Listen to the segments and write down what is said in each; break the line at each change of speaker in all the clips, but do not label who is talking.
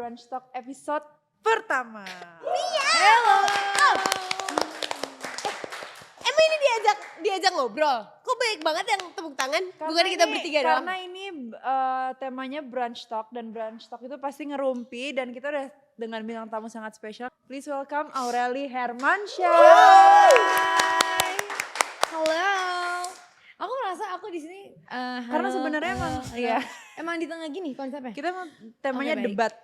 Brunch Talk episode pertama.
Hello. Emang ini diajak ngobrol? Kok banyak banget yang tepuk tangan? Bukan kita bertiga doang?
Karena ini temanya Brunch Talk dan Brunch Talk itu pasti ngerumpi dan kita udah dengan bintang tamu sangat spesial. Please welcome Aureli Hermansyah.
Halo. Aku merasa aku di sini
Karena sebenarnya
emang di tengah gini konsepnya.
Kita mau temanya
Oke, baik.
debat.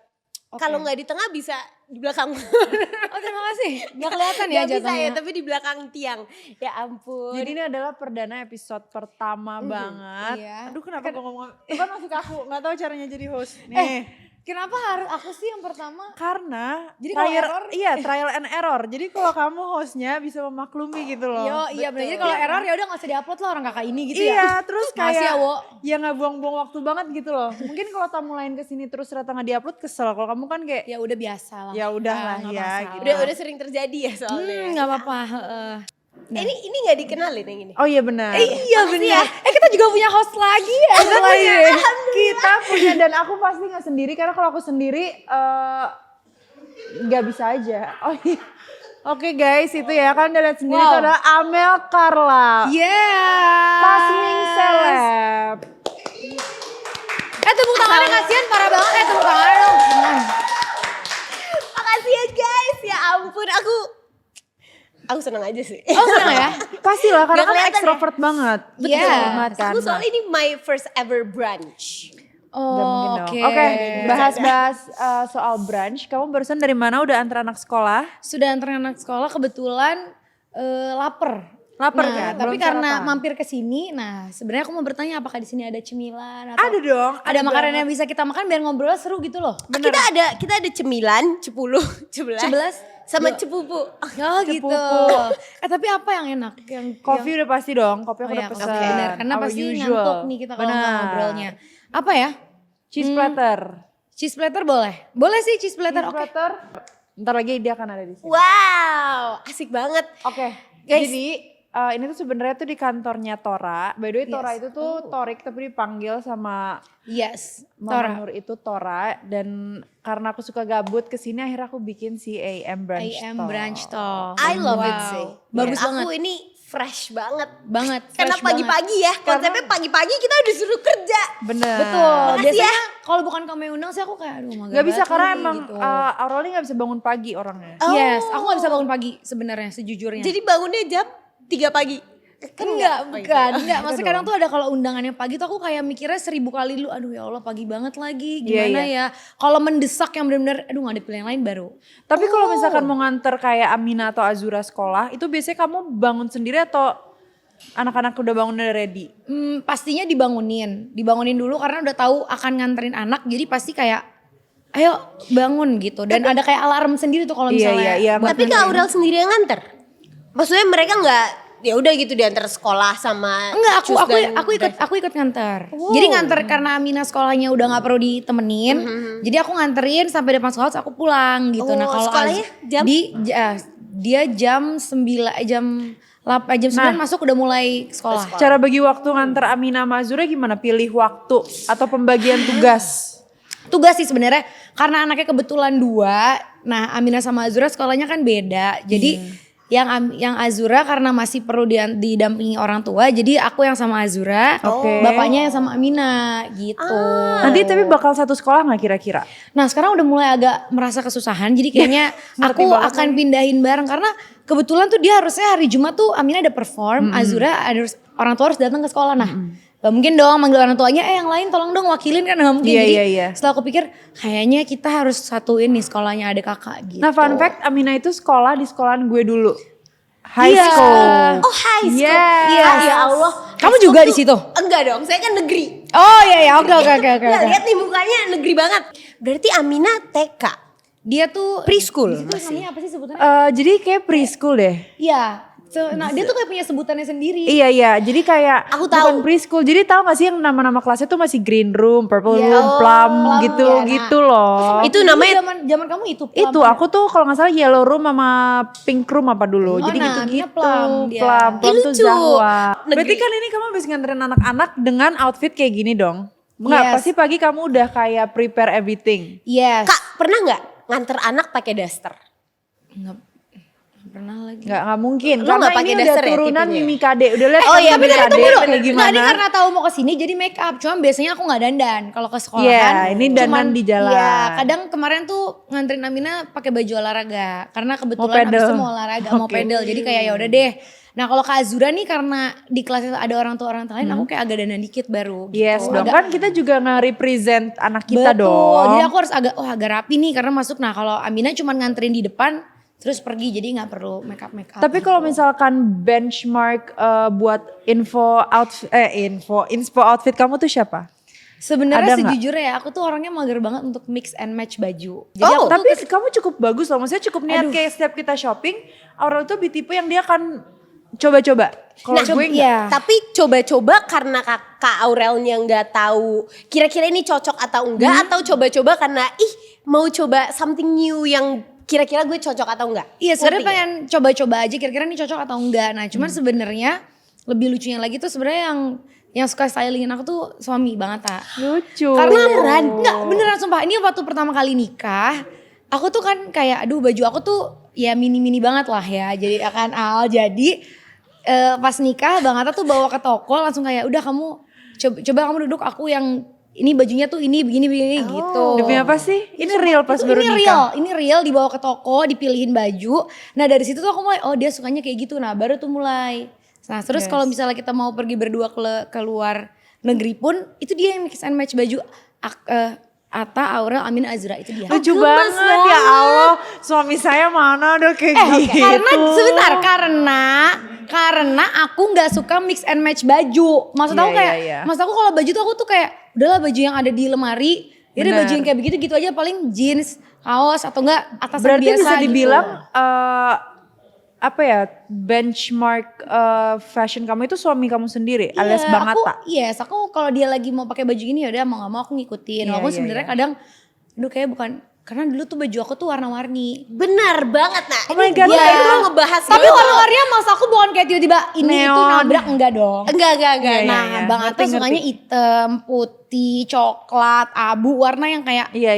Kalau nggak di tengah bisa di belakang.
Oh terima kasih. Gak kelihatan ya
Nggak bisa
jatuhnya.
ya, tapi di belakang tiang. Ya ampun.
Jadi ini adalah perdana episode pertama banget.
Iya.
Aduh kenapa gue ngomong, itu kan masih kaku, gak tahu caranya jadi host. Nih.
Kenapa harus aku sih yang pertama?
Karena
Jadi kalau error?
Iya, trial and error. Jadi kalau kamu hostnya bisa memaklumi gitu loh.
Iya benar. Jadi kalau error ya udah nggak usah diupload lah orang kakak ini gitu
Iya,
ya.
terus
Makasih
kayak
ya, Wo.
ya nggak buang-buang waktu banget gitu loh. Mungkin kalau tamu lain kesini terus ternyata nggak diupload kesel. Kalau kamu kan kayak
Ya udah biasa lah.
ya udah lah
Nggak
ya
masalah.
gitu.
Udah sering terjadi ya soalnya.
Nggak apa-apa.
Ini nggak dikenalin yang ini.
Oh iya benar.
Iya benar. Kita juga punya host lagi ya.
Kita punya dan aku pasti nggak sendiri karena kalau aku sendiri nggak bisa aja. Oh iya. Oke guys, itu ya kan udah lihat sendiri itu adalah Amel Carla.
Yeah.
Pasming Seleb.
Tepuk tangannya kasihan parah banget tepuk tangannya dong.
Makasih ya guys, ya ampun aku seneng aja sih.
Oh senang ya?
Pastilah karena
Nggak
kan
kelihatan
extrovert banget.
Iya.
banget kan.
Aku soalnya ini my first ever brunch.
Nggak mungkin
Oh,
dong.
oke.
Oke, bahas-bahas soal brunch. Kamu barusan dari mana? Udah antar anak sekolah?
Sudah antar anak sekolah kebetulan lapar.
Lapar
Nah,
kan?
tapi
Belum
karena
sarapan.
mampir ke sini, nah sebenarnya aku mau bertanya apakah di sini ada cemilan atau
Ada dong.
ada makanan
banget.
yang bisa kita makan biar ngobrol seru gitu loh.
Kita ada cemilan, 11 sama cepupu.
Oh gitu. Tapi apa yang enak? Yang
Kopi udah pasti dong. Kopi aku
oh
udah
ya,
pesan.
kopi benar. Karena
Our
pasti
usual.
ngantuk nih kita kalau nggak ngobrolnya. Apa ya?
Cheese platter.
Cheese platter boleh? Boleh sih cheese platter.
Cheese
Oke.
platter. Ntar lagi dia akan ada di sini.
Wow, asik banget.
Oke,
Guys.
jadi ini tuh sebenarnya tuh di kantornya Tora. By the way, Tora
Yes.
itu tuh Torik tapi dipanggil sama
Yes.
Mama
Tora.
Nur itu Tora. Dan karena aku suka gabut kesini akhirnya aku bikin si AM Brunch
I am
Talk.
brunch talk.
I love it
Wow.
sih.
Bagus
Dan
banget.
Aku ini fresh banget.
Banget.
Karena
fresh banget.
pagi-pagi ya, konsepnya pagi-pagi kita udah suruh kerja.
Bener.
Betul.
Makasih
Biasanya
ya.
kalau bukan kamu yang undang sih aku kayak aduh mager
Gak bisa
banget
karena
nih,
emang
gitu.
Aureli gak bisa bangun pagi orangnya.
Yes, aku gak bisa bangun pagi sebenarnya sejujurnya.
Jadi bangunnya jam 3 pagi.
enggak, bukan. Enggak, maksudnya
Beda
kadang tuh ada kalau undangannya pagi tuh aku kayak mikirnya 1000 kali dulu, aduh ya Allah pagi banget lagi, gimana
Iya.
ya. Kalau mendesak yang benar-benar aduh gak ada pilihan lain baru.
Tapi kalau misalkan mau nganter kayak Amina atau Azura sekolah, itu biasanya kamu bangun sendiri atau anak-anak udah bangun udah ready?
Pastinya dibangunin dulu karena udah tahu akan nganterin anak, jadi pasti kayak ayo bangun gitu. Dan ada kayak alarm sendiri tuh kalau misalnya.
Iya.
buat
Tapi Kak
nganterin.
Aurel sendiri yang nganter? Maksudnya mereka nggak, ya udah gitu diantar sekolah sama
Enggak,
Cus dan
aku ikut nganter. Jadi nganter karena Amina sekolahnya udah nggak perlu ditemenin. Jadi aku nganterin sampai depan sekolah terus aku pulang gitu.
Oh,
Nah, kalau
sekolahnya jam?
Dia jam 9 masuk udah mulai sekolah.
Cara bagi waktu nganter Amina sama Azura gimana? Pilih waktu atau pembagian tugas?
Tugas sih sebenarnya karena anaknya kebetulan 2. Nah, Amina sama Azura sekolahnya kan beda. Jadi yang Azura karena masih perlu didampingi orang tua, jadi aku yang sama Azura,
Oke.
bapaknya yang sama Amina gitu.
Nanti tapi bakal satu sekolah gak kira-kira?
Nah sekarang udah mulai agak merasa kesusahan, jadi kayaknya aku akan pindahin bareng karena kebetulan tuh dia harusnya hari Jumat tuh Amina ada perform, Azura orang tua harus datang ke sekolah. Nah gak mungkin dong manggil orang tuanya, yang lain tolong dong wakilin kan gak mungkin. Jadi setelah aku pikir kayaknya kita harus satuin nih sekolahnya ada kakak gitu.
Nah fun fact Amina itu sekolah di sekolahan gue dulu. High
Iya.
school.
Oh high school.
Yes.
Iya.
Ya Allah.
Kamu
High
juga
school
di situ?
Enggak dong, saya kan negeri.
Oh iya oke.
Nah, lihat nih mukanya negeri banget. Berarti Amina TK.
Dia tuh
Preschool.
Itu namanya apa sih sebutannya?
Jadi kayak preschool deh.
Iya. Nah dia tuh kayak punya sebutannya sendiri.
Iya, jadi kayak
Aku tahu.
bukan preschool. Jadi tahu gak sih yang nama-nama kelasnya tuh masih green room, purple
Iya.
room, plum gitu
ya. Nah,
gitu loh.
Itu namanya
zaman kamu itu.
Itu aku tuh kalau nggak salah yellow room sama pink room apa dulu.
Oh,
Jadi
nah,
gitu-gitu.
Amina plum dia.
Plum
Ih,
tuh
lucu.
Zahwa.
Negeri.
Berarti kan ini kamu habis nganterin anak-anak dengan outfit kayak gini dong. Enggak,
Yes.
pasti pagi kamu udah kayak prepare everything.
Yes.
Kak, pernah nggak nganter anak pakai daster?
Nggak pernah lagi.
Nggak mungkin.
Lu
Karena
nggak
ini
pakai
udah
daster ya
turunan
tipenya?
Mimi Kade. Udah lihat
Oh
kan
iya,
Mimi
bener,
Kade
tunggu dulu.
kayak
Nggak,
gimana?
ini karena tahu mau kesini jadi make up. Cuma biasanya aku nggak dandan kalau ke sekolah
Iya,
kan.
ini dandan di jalan.
Iya, kadang kemarin tuh nganterin Amina pakai baju olahraga. Karena kebetulan
pedal.
abis itu mau olahraga, mau
Oke.
pedal. Jadi kayak ya udah deh. Nah kalau Kak Azura nih karena di kelas itu ada orang tua lain, aku kayak agak dandan dikit baru.
Yes
gitu.
dong,
Agak-
kan kita juga nge-represent anak kita
Betul.
dong.
Jadi aku harus agak rapi nih karena masuk. Nah kalau Amina cuma nganterin di depan terus pergi jadi nggak perlu make up.
Tapi kalau misalkan benchmark buat inspo outfit kamu tuh siapa?
Sebenarnya
Ada nggak?
sejujurnya ya aku tuh orangnya mager banget untuk mix and match baju. Jadi
Oh,
aku tuh
Tapi kamu cukup bagus loh, maksudnya cukup niat kayak setiap kita shopping, Aurel tuh tipe yang dia akan coba-coba. Kalau
Nah,
gue enggak.
iya.
Tapi coba-coba karena Kak Aurelnya nggak tahu kira-kira ini cocok atau enggak, atau coba-coba karena mau coba something new yang kira-kira gue cocok atau enggak?
Iya sebenarnya
Ngerti
pengen coba-coba aja kira-kira ini cocok atau enggak. Nah cuman sebenarnya lebih lucunya lagi tuh sebenarnya yang suka stylingin aku tuh suami banget tak.
Lucu.
Karena beneran sumpah ini waktu pertama kali nikah aku tuh kan kayak aduh baju aku tuh ya mini-mini banget lah ya. Jadi akan pas nikah Bang Atta tuh bawa ke toko langsung kayak udah kamu coba kamu duduk aku yang ini bajunya tuh ini begini gitu.
Demi apa sih? Ini real pas baru
ini
nikah.
ini real dibawa ke toko, dipilihin baju. Nah dari situ tuh aku mulai, oh dia sukanya kayak gitu. Nah baru tuh mulai. Nah terus kalau misalnya kita mau pergi berdua ke luar negeri pun, itu dia yang mix and match baju. Atta, Aurel, Amin, Azra itu dia.
Lucu
gemes
banget ya Allah. Suami saya mana ada kayak gitu.
Karena sebentar, karena aku nggak suka mix and match baju. Maksud aku
Iya,
kayak,
iya, iya.
maksud aku kalau baju tuh aku tuh kayak udahlah baju yang ada di lemari. Jadi
Bener.
baju yang kayak begitu gitu aja paling jeans, kaos atau enggak atasan
Berarti
biasa
bisa
gitu.
dibilang apa ya, benchmark fashion kamu itu suami kamu sendiri alias Bang Atta.
Aku kalau dia lagi mau pakai baju ini ya udah mau gak mau aku ngikutin.
Iya,
Walaupun
iya,
sebenarnya
iya.
kadang aduh kayak bukan karena dulu tuh baju aku tuh warna-warni.
Benar banget nah.
Oh my
Ini
God,
kita
iya.
mau ngebahas
Tapi
gitu.
warna-warninya maksud aku bukan kayak tiba-tiba ini itu
Neon.
nabrak enggak dong.
Enggak.
Iya,
Nah,
iya.
Bang Atta
Ngerti,
sukanya
ngerti.
hitam, putih, coklat, abu, warna yang kayak
Iya.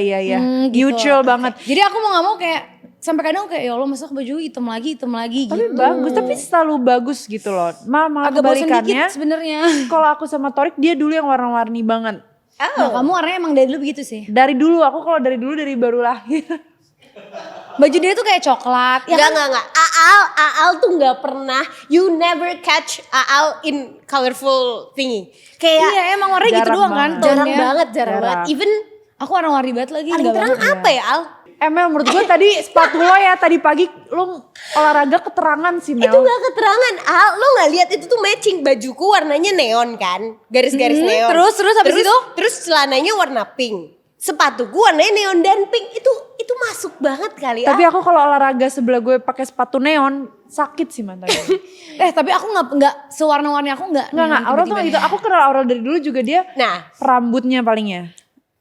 gitu.
Neutral banget.
Jadi aku mau gak mau kayak sampai kadang kayak ya Allah masa baju hitam lagi
Tapi
gitu.
bagus, tapi selalu bagus gitu loh. Malah
Agak bosan
kebalikannya.
dikit sebenarnya.
Kalau aku sama Torik dia dulu yang warna-warni banget.
Nah, kamu warnanya emang dari dulu begitu sih.
Dari dulu aku kalau dari baru lahir.
Baju dia tuh kayak coklat. Ya
Enggak. Aal tuh nggak pernah. You never catch Aal in colorful thingy. Kayak
Iya emang warnanya gitu
Jarang
doang kan.
banget.
jarang
tonnya.
banget.
Jarang.
Even
Aku warna-warni banget lagi.
paling
nggak
terang
banget.
apa ya Al?
Mel menurut gue tadi sepatu lo ya tadi pagi lo olahraga keterangan sih Mel.
Itu gak keterangan Al, lo gak lihat itu tuh matching bajuku warnanya neon kan, garis-garis neon.
terus habis itu?
Terus celananya warna pink, sepatuku warnanya neon dan pink. Itu masuk banget kali
Tapi
Al.
aku kalau olahraga sebelah gue pakai sepatu neon sakit sih matanya.
Tapi aku nggak sewarna-warni aku nggak.
Enggak, Aurel tuh gak gitu. Aku kenal Aurel dari dulu juga dia
Nah,
rambutnya palingnya.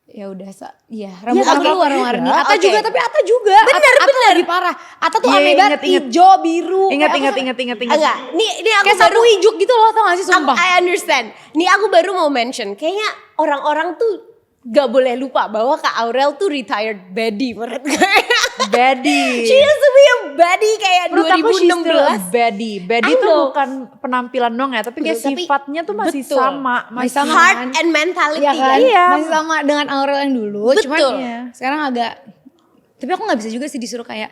Ya udah iya rambut
Ya,
aku
oke.
warna-warni.
Ya,
Atta
oke.
juga tapi Atta juga.
Bener.
lebih parah. Atta tuh
Iya,
aneh banget
inget.
hijau biru.
Ingat.
enggak. Ini aku
Kayak sapu ijuk gitu loh tau gak sih sumpah.
I understand. Nih aku baru mau mention, kayaknya orang-orang tuh gak boleh lupa bahwa Kak Aurel tuh retired baddie menurut gue.
Baddie.
She used to be a baddie kayak
Menurut aku she's still a
2016.
baddie. Baddie
I
tuh
know.
bukan penampilan dong ya, tapi kayak
Betul, tapi
sifatnya tuh masih
betul.
sama.
Masih sama.
Heart and mentality
Iya kan?
kan.
Iya.
Masih sama dengan Aurel yang dulu.
Betul.
Cuman
Iya.
sekarang agak. Tapi aku gak bisa juga sih disuruh kayak.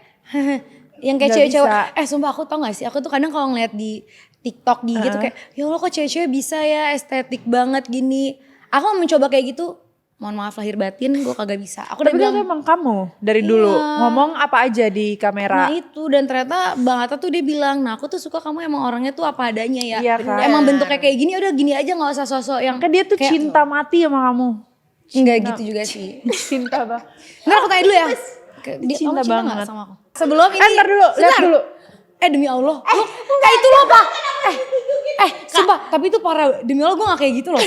Yang kayak
Nggak
cewek-cewek.
bisa.
Sumpah aku tau gak sih. Aku tuh kadang kalau ngeliat di TikTok di gitu kayak. Ya Allah kok cewek-cewek bisa ya estetik banget gini. Aku mencoba kayak gitu. Mohon maaf lahir batin gue kagak bisa. Aku udah
Tapi
bilang.
kan emang kamu dari dulu ngomong apa aja di kamera.
Nah itu dan ternyata Bang Atta tuh dia bilang, nah aku tuh suka kamu emang orangnya tuh apa adanya ya.
Iya kan?
Emang bentuknya kayak gini udah gini aja gak usah sosok yang.
Kan dia tuh
kayak-
cinta mati sama kamu.
Enggak gitu juga sih.
Cinta banget.
Ntar aku tanya dulu ya. Dia
Cinta
kamu
banget.
nggak sama aku? Sebelum ini.
Ntar dulu, lihat
sebentar.
dulu.
Demi Allah. Itu lo apa? Sumpah tapi itu parah. Demi Allah gue gak kayak gitu loh.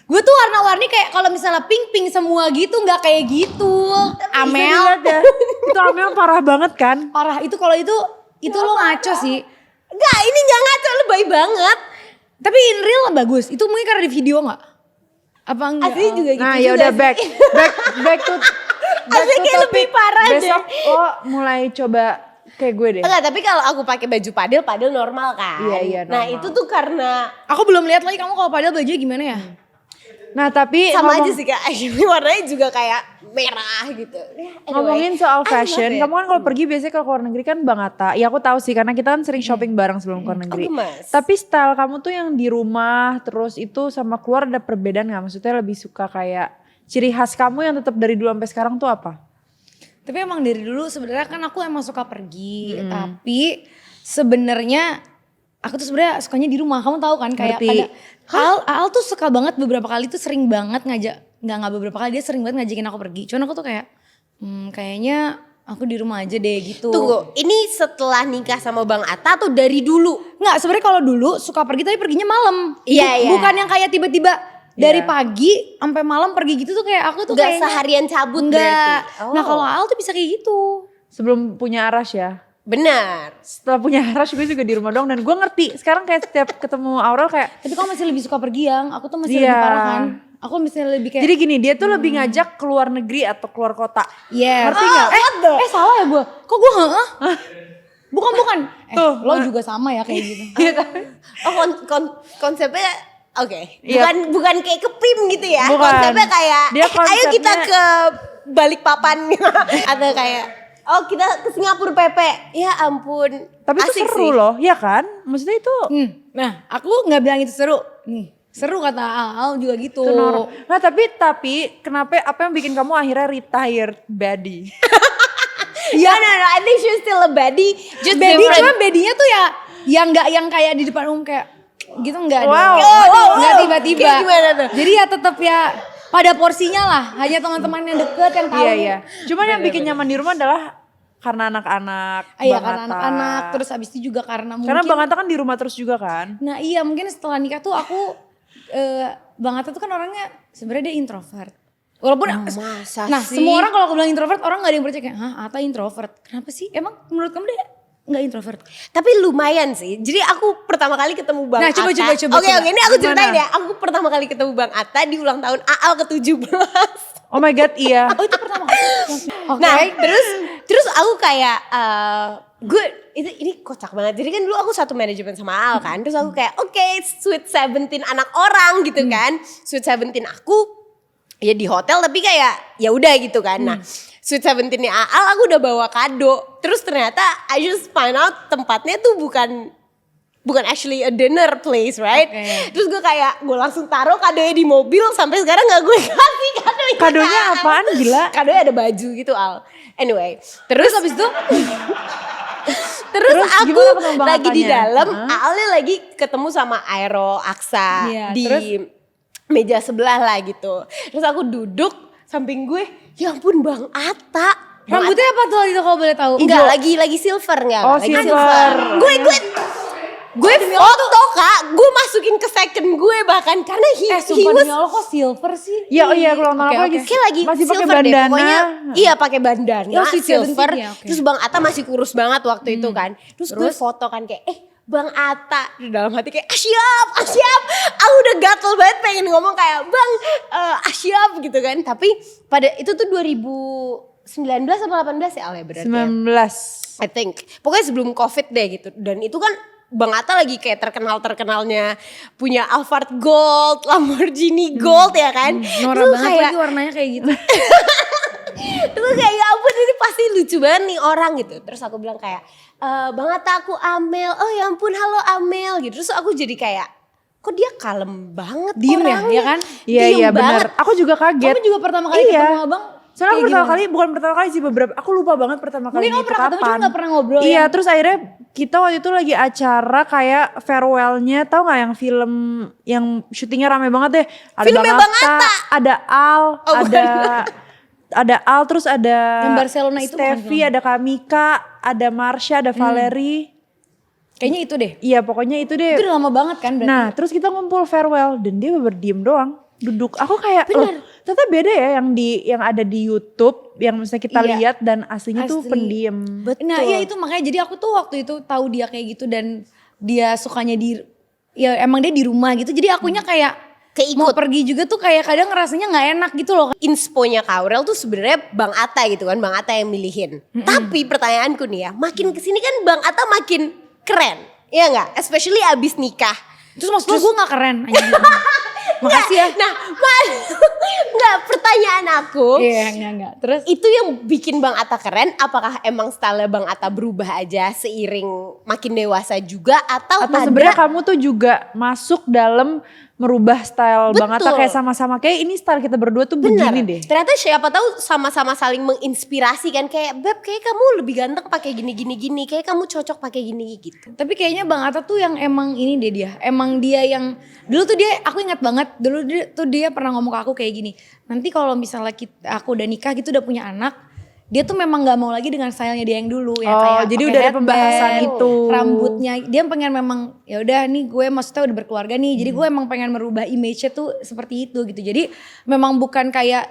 Gue tuh warna-warni kayak kalau misalnya pink semua gitu nggak kayak gitu.
Bisa
Amel.
dilihat ya. Itu Amel parah banget kan.
Parah itu kalau itu lo ngaco sih.
Enggak, ini gak ngaco, lu baik banget.
Tapi in real bagus. Itu mungkin karena di video gak? Apa enggak?
Asli juga gitu
Nah
juga
ya udah
sih.
back to
Asli kayak lebih parah deh.
besok lo mulai coba kayak gue deh.
Enggak, tapi kalau aku pakai baju padel normal kan.
Iya,
Nah
normal.
itu tuh karena
Aku belum lihat lagi kamu kalau padahal bajunya gimana ya?
Nah tapi
sama aja sih Kak, actually warnanya juga kayak merah gitu. Anyway,
ngomongin soal
I love
fashion,
it.
kamu kan kalau pergi biasanya kalau ke luar negeri kan Bang Atta. Ya aku tahu sih karena kita kan sering shopping bareng sebelum ke luar negeri.
gemes.
Tapi style kamu tuh yang di rumah terus itu sama keluar ada perbedaan gak? Maksudnya lebih suka kayak ciri khas kamu yang tetap dari dulu sampai sekarang tuh apa?
Tapi emang dari dulu sebenarnya kan aku emang suka pergi, tapi sebenarnya aku tuh sebenarnya sukanya di rumah. Kamu tahu kan kayak
Ngerti.
Al tuh suka banget beberapa kali tuh sering banget nggak beberapa kali, dia sering banget ngajakin aku pergi. Cuman aku tuh kayak kayaknya aku di rumah aja deh gitu.
Tunggu, ini setelah nikah sama Bang Atta atau dari dulu?
Nggak, sebenarnya kalau dulu suka pergi tapi perginya malam.
Iya, iya.
Bukan yang kayak tiba-tiba dari
Iya.
pagi sampai malam pergi gitu tuh kayak aku tuh
Gak
kayaknya
seharian cabut
enggak.
berarti? Oh.
Nah kalau Al tuh bisa kayak gitu.
Sebelum punya Arash ya?
Benar.
Setelah punya Arash gue juga di rumah dong dan gue ngerti. Sekarang kayak setiap ketemu Aurel kayak
Tapi kamu masih lebih suka pergi yang, aku tuh masih
Iya.
lebih parah kan. Aku misalnya lebih kayak,
jadi gini dia tuh lebih ngajak keluar negeri atau keluar kota.
yes.
Ngerti nggak?
Salah ya gue? Kok gue Bukan.
Tuh,
Lo juga sama ya kayak gitu.
Oh konsepnya oke.
Iya.
Bukan kayak ke PIM gitu ya.
Bukan.
Konsepnya kayak
Dia
ayo kita
konsepnya-
ke Balikpapan atau kayak oh kita ke Singapura PP. Ya ampun.
Tapi itu
asik
seru
sih.
loh, ya kan? Maksudnya itu
Nah aku gak bilang itu seru. Nih, seru kata Al juga gitu.
kenor. Nah tapi kenapa apa yang bikin kamu akhirnya retired baddie?
No, I think she's still a baddie. Just
Bedi
different.
cuma bedinya tuh ya yang nggak yang kayak di depan umum kayak gitu nggak
Wow.
dong. Nggak tiba-tiba.
Kayak gimana tuh?
Jadi ya tetap ya pada porsinya lah. Hanya teman-teman yang deket yang tahu.
Iya. Cuman yang bikin nyaman di rumah adalah karena anak-anak.
Iya
Bang
karena
Atta.
anak-anak terus abis itu juga karena mungkin.
Karena Bang Atta kan di rumah terus juga kan?
Nah iya mungkin setelah nikah tuh aku Bang Atta tuh kan orangnya sebenarnya dia introvert. Walaupun
masa
nah
sih?
semua orang kalau aku bilang introvert orang nggak ada yang percaya kayak hah Atta introvert. Kenapa sih? Emang menurut kamu dia nggak introvert?
Tapi lumayan sih. Jadi aku pertama kali ketemu Bang
Nah,
Atta.
coba.
Oke, ini aku ceritain
Gimana?
ya. Aku pertama kali ketemu Bang Atta di ulang tahun AAL ke-17.
Oh my god iya.
Oh itu pertama kali. Oke.
Nah, terus aku kayak gue ini kocak banget. Jadi kan dulu aku satu manajemen sama Al kan. Terus aku kayak oke, Sweet 17 anak orang gitu kan. Sweet 17 aku ya di hotel tapi kayak ya udah gitu kan. Nah, Sweet 17-nya Al aku udah bawa kado. Terus ternyata I just find out tempatnya tuh bukan actually a dinner place, right?
Oke.
Terus gue kayak gue langsung taruh kadonya di mobil sampai sekarang nggak gue kasih kadonya.
Kadonya apaan gila?
Kadonya ada baju gitu Al. Anyway, terus habis itu
Terus
aku
gimana pengembangan
lagi di
apanya?
dalam, Alnya lagi ketemu sama Aero Aksa
Iya,
di
terus?
meja sebelah lah gitu. Terus aku duduk samping gue, ya ampun Bang Atta.
Rambutnya apa tuh itu kalau boleh tahu?
Enggak, lagi silver enggak?
Oh,
lagi
silver.
Gue foto Kak, gue masukin ke second gue bahkan karena he
Sumpah
was
demi Allah kok silver sih?
Iya oh iya ulang tahun
Oke,
aku lagi
oke.
kayak lagi
masih pakai
silver deh
bandana.
pokoknya. Iya pakai bandana
Oh, Sweet
silver.
17 ya, oke.
Terus Bang Atta masih kurus banget waktu itu kan. Terus gue foto kan kayak Bang Atta di dalam hati kayak siap. Aku udah gatel banget pengen ngomong kayak Bang siap gitu kan. Tapi pada itu tuh 2019 atau 18 ya Al ya berarti ya?
19.
I think. Pokoknya sebelum Covid deh gitu. Dan itu kan Bang Atta lagi kayak terkenalnya punya Alphard Gold, Lamborghini Gold ya kan.
Norak
Terus
banget lagi warnanya kayak gitu.
Terus kayak ya ampun ini pasti lucu banget nih orang gitu. Terus aku bilang kayak Bang Atta aku Amel. Oh ya ampun halo Amel gitu. Terus aku jadi kayak kok dia kalem banget
Diem ya,
orangnya.
ya kan?
Iya
Diem
iya
banget.
benar. Aku juga kaget.
Kamu juga pertama kali
Iya.
ketemu abang?
Soalnya
kayak
pertama
gimana?
kali, bukan pertama kali sih beberapa, aku lupa banget pertama kali
Mungkin kamu
itu
pernah ketemu
kapan.
cuma gak pernah ngobrol
Iya
ya?
terus akhirnya kita waktu itu lagi acara kayak farewellnya, tau gak yang film yang syutingnya rame banget deh. Ada
Filmnya Bang Atta.
ada Al,
Oh,
ada Al terus ada
Yang Barcelona itu bukan
Steffi,
film.
ada Kamika, ada Marsha, ada Valerie.
Kayaknya itu deh.
Iya pokoknya itu deh.
Itu udah lama banget kan berarti?
Nah terus kita ngumpul farewell dan dia berdiem doang duduk. Aku kayak loh ternyata beda ya yang ada di YouTube yang misalnya kita
Iya.
lihat dan aslinya tuh
Asli.
pendiam.
Nah iya itu makanya jadi aku tuh waktu itu tahu dia kayak gitu dan dia sukanya ya emang dia di rumah gitu. Jadi akunya kayak mau
keikut.
pergi juga tuh kayak kadang rasanya nggak enak gitu loh.
Insponya Kak Aurel tuh sebenarnya Bang Atta gitu kan, Bang Atta yang milihin. Tapi pertanyaanku nih ya, makin kesini kan Bang Atta makin keren, ya nggak? Especially abis nikah.
Terus maksud gue nggak keren. Makasih ya.
Nah, nggak, pertanyaan aku.
Iya, enggak. Terus
Itu yang bikin Bang Atta keren, apakah emang style Bang Atta berubah aja seiring makin dewasa juga atau ada
sebenarnya kamu tuh juga masuk dalam merubah style Bang Atta
Betul.
kayak sama-sama kayak ini style kita berdua tuh
benar?
begini deh.
Ternyata siapa tahu sama-sama saling menginspirasi kan, kayak Beb kayak kamu lebih ganteng pakai gini, kayak kamu cocok pakai gini gitu.
tapi kayaknya Bang Atta tuh yang emang ini deh dia. Emang dia yang dulu tuh dia, aku ingat banget dulu dia pernah ngomong ke aku kayak gini. Nanti kalau misalnya aku udah nikah gitu udah punya anak, dia tuh memang nggak mau lagi dengan stylenya dia yang dulu ya,
Oh,
kayak
jadi
pakai
udah ada
headband,
pembahasan itu.
rambutnya dia pengen memang ya udah nih gue maksudnya udah berkeluarga nih, jadi gue emang pengen merubah image-nya tuh seperti itu gitu. Jadi memang bukan kayak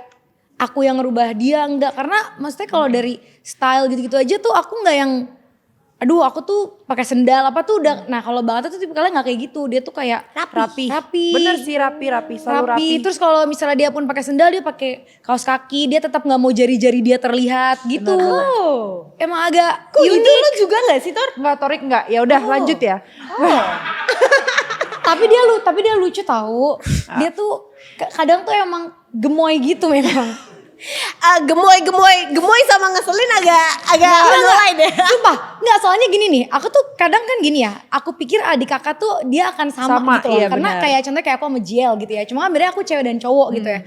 aku yang ngerubah dia, enggak, karena maksudnya kalau dari style gitu-gitu aja tuh aku nggak yang aduh aku tuh pakai sendal apa tuh udah. Nah kalau Bang Atta tuh tipikalnya nggak kayak gitu, dia tuh kayak
Rapi.
rapi.
Bener sih rapi, selalu rapi.
Terus kalau misalnya dia pun pakai sendal, dia pakai kaos kaki, dia tetap nggak mau jari-jari dia terlihat gitu. Emang agak
Kok gitu
unik.
lu juga gak sih Tor?
Enggak, Torik enggak. Ya udah lanjut ya.
Tapi dia lucu tahu. Dia tuh kadang tuh emang gemoy gitu memang.
Gemoy sama ngeselin agak mulai deh.
Sumpah, enggak, soalnya gini nih, aku tuh kadang kan gini ya, aku pikir adik kakak tuh dia akan sama gitu loh.
Iya,
Karena
benar.
kayak contohnya kayak aku sama Jiel gitu ya, cuma sebenarnya aku cewek dan cowok gitu ya.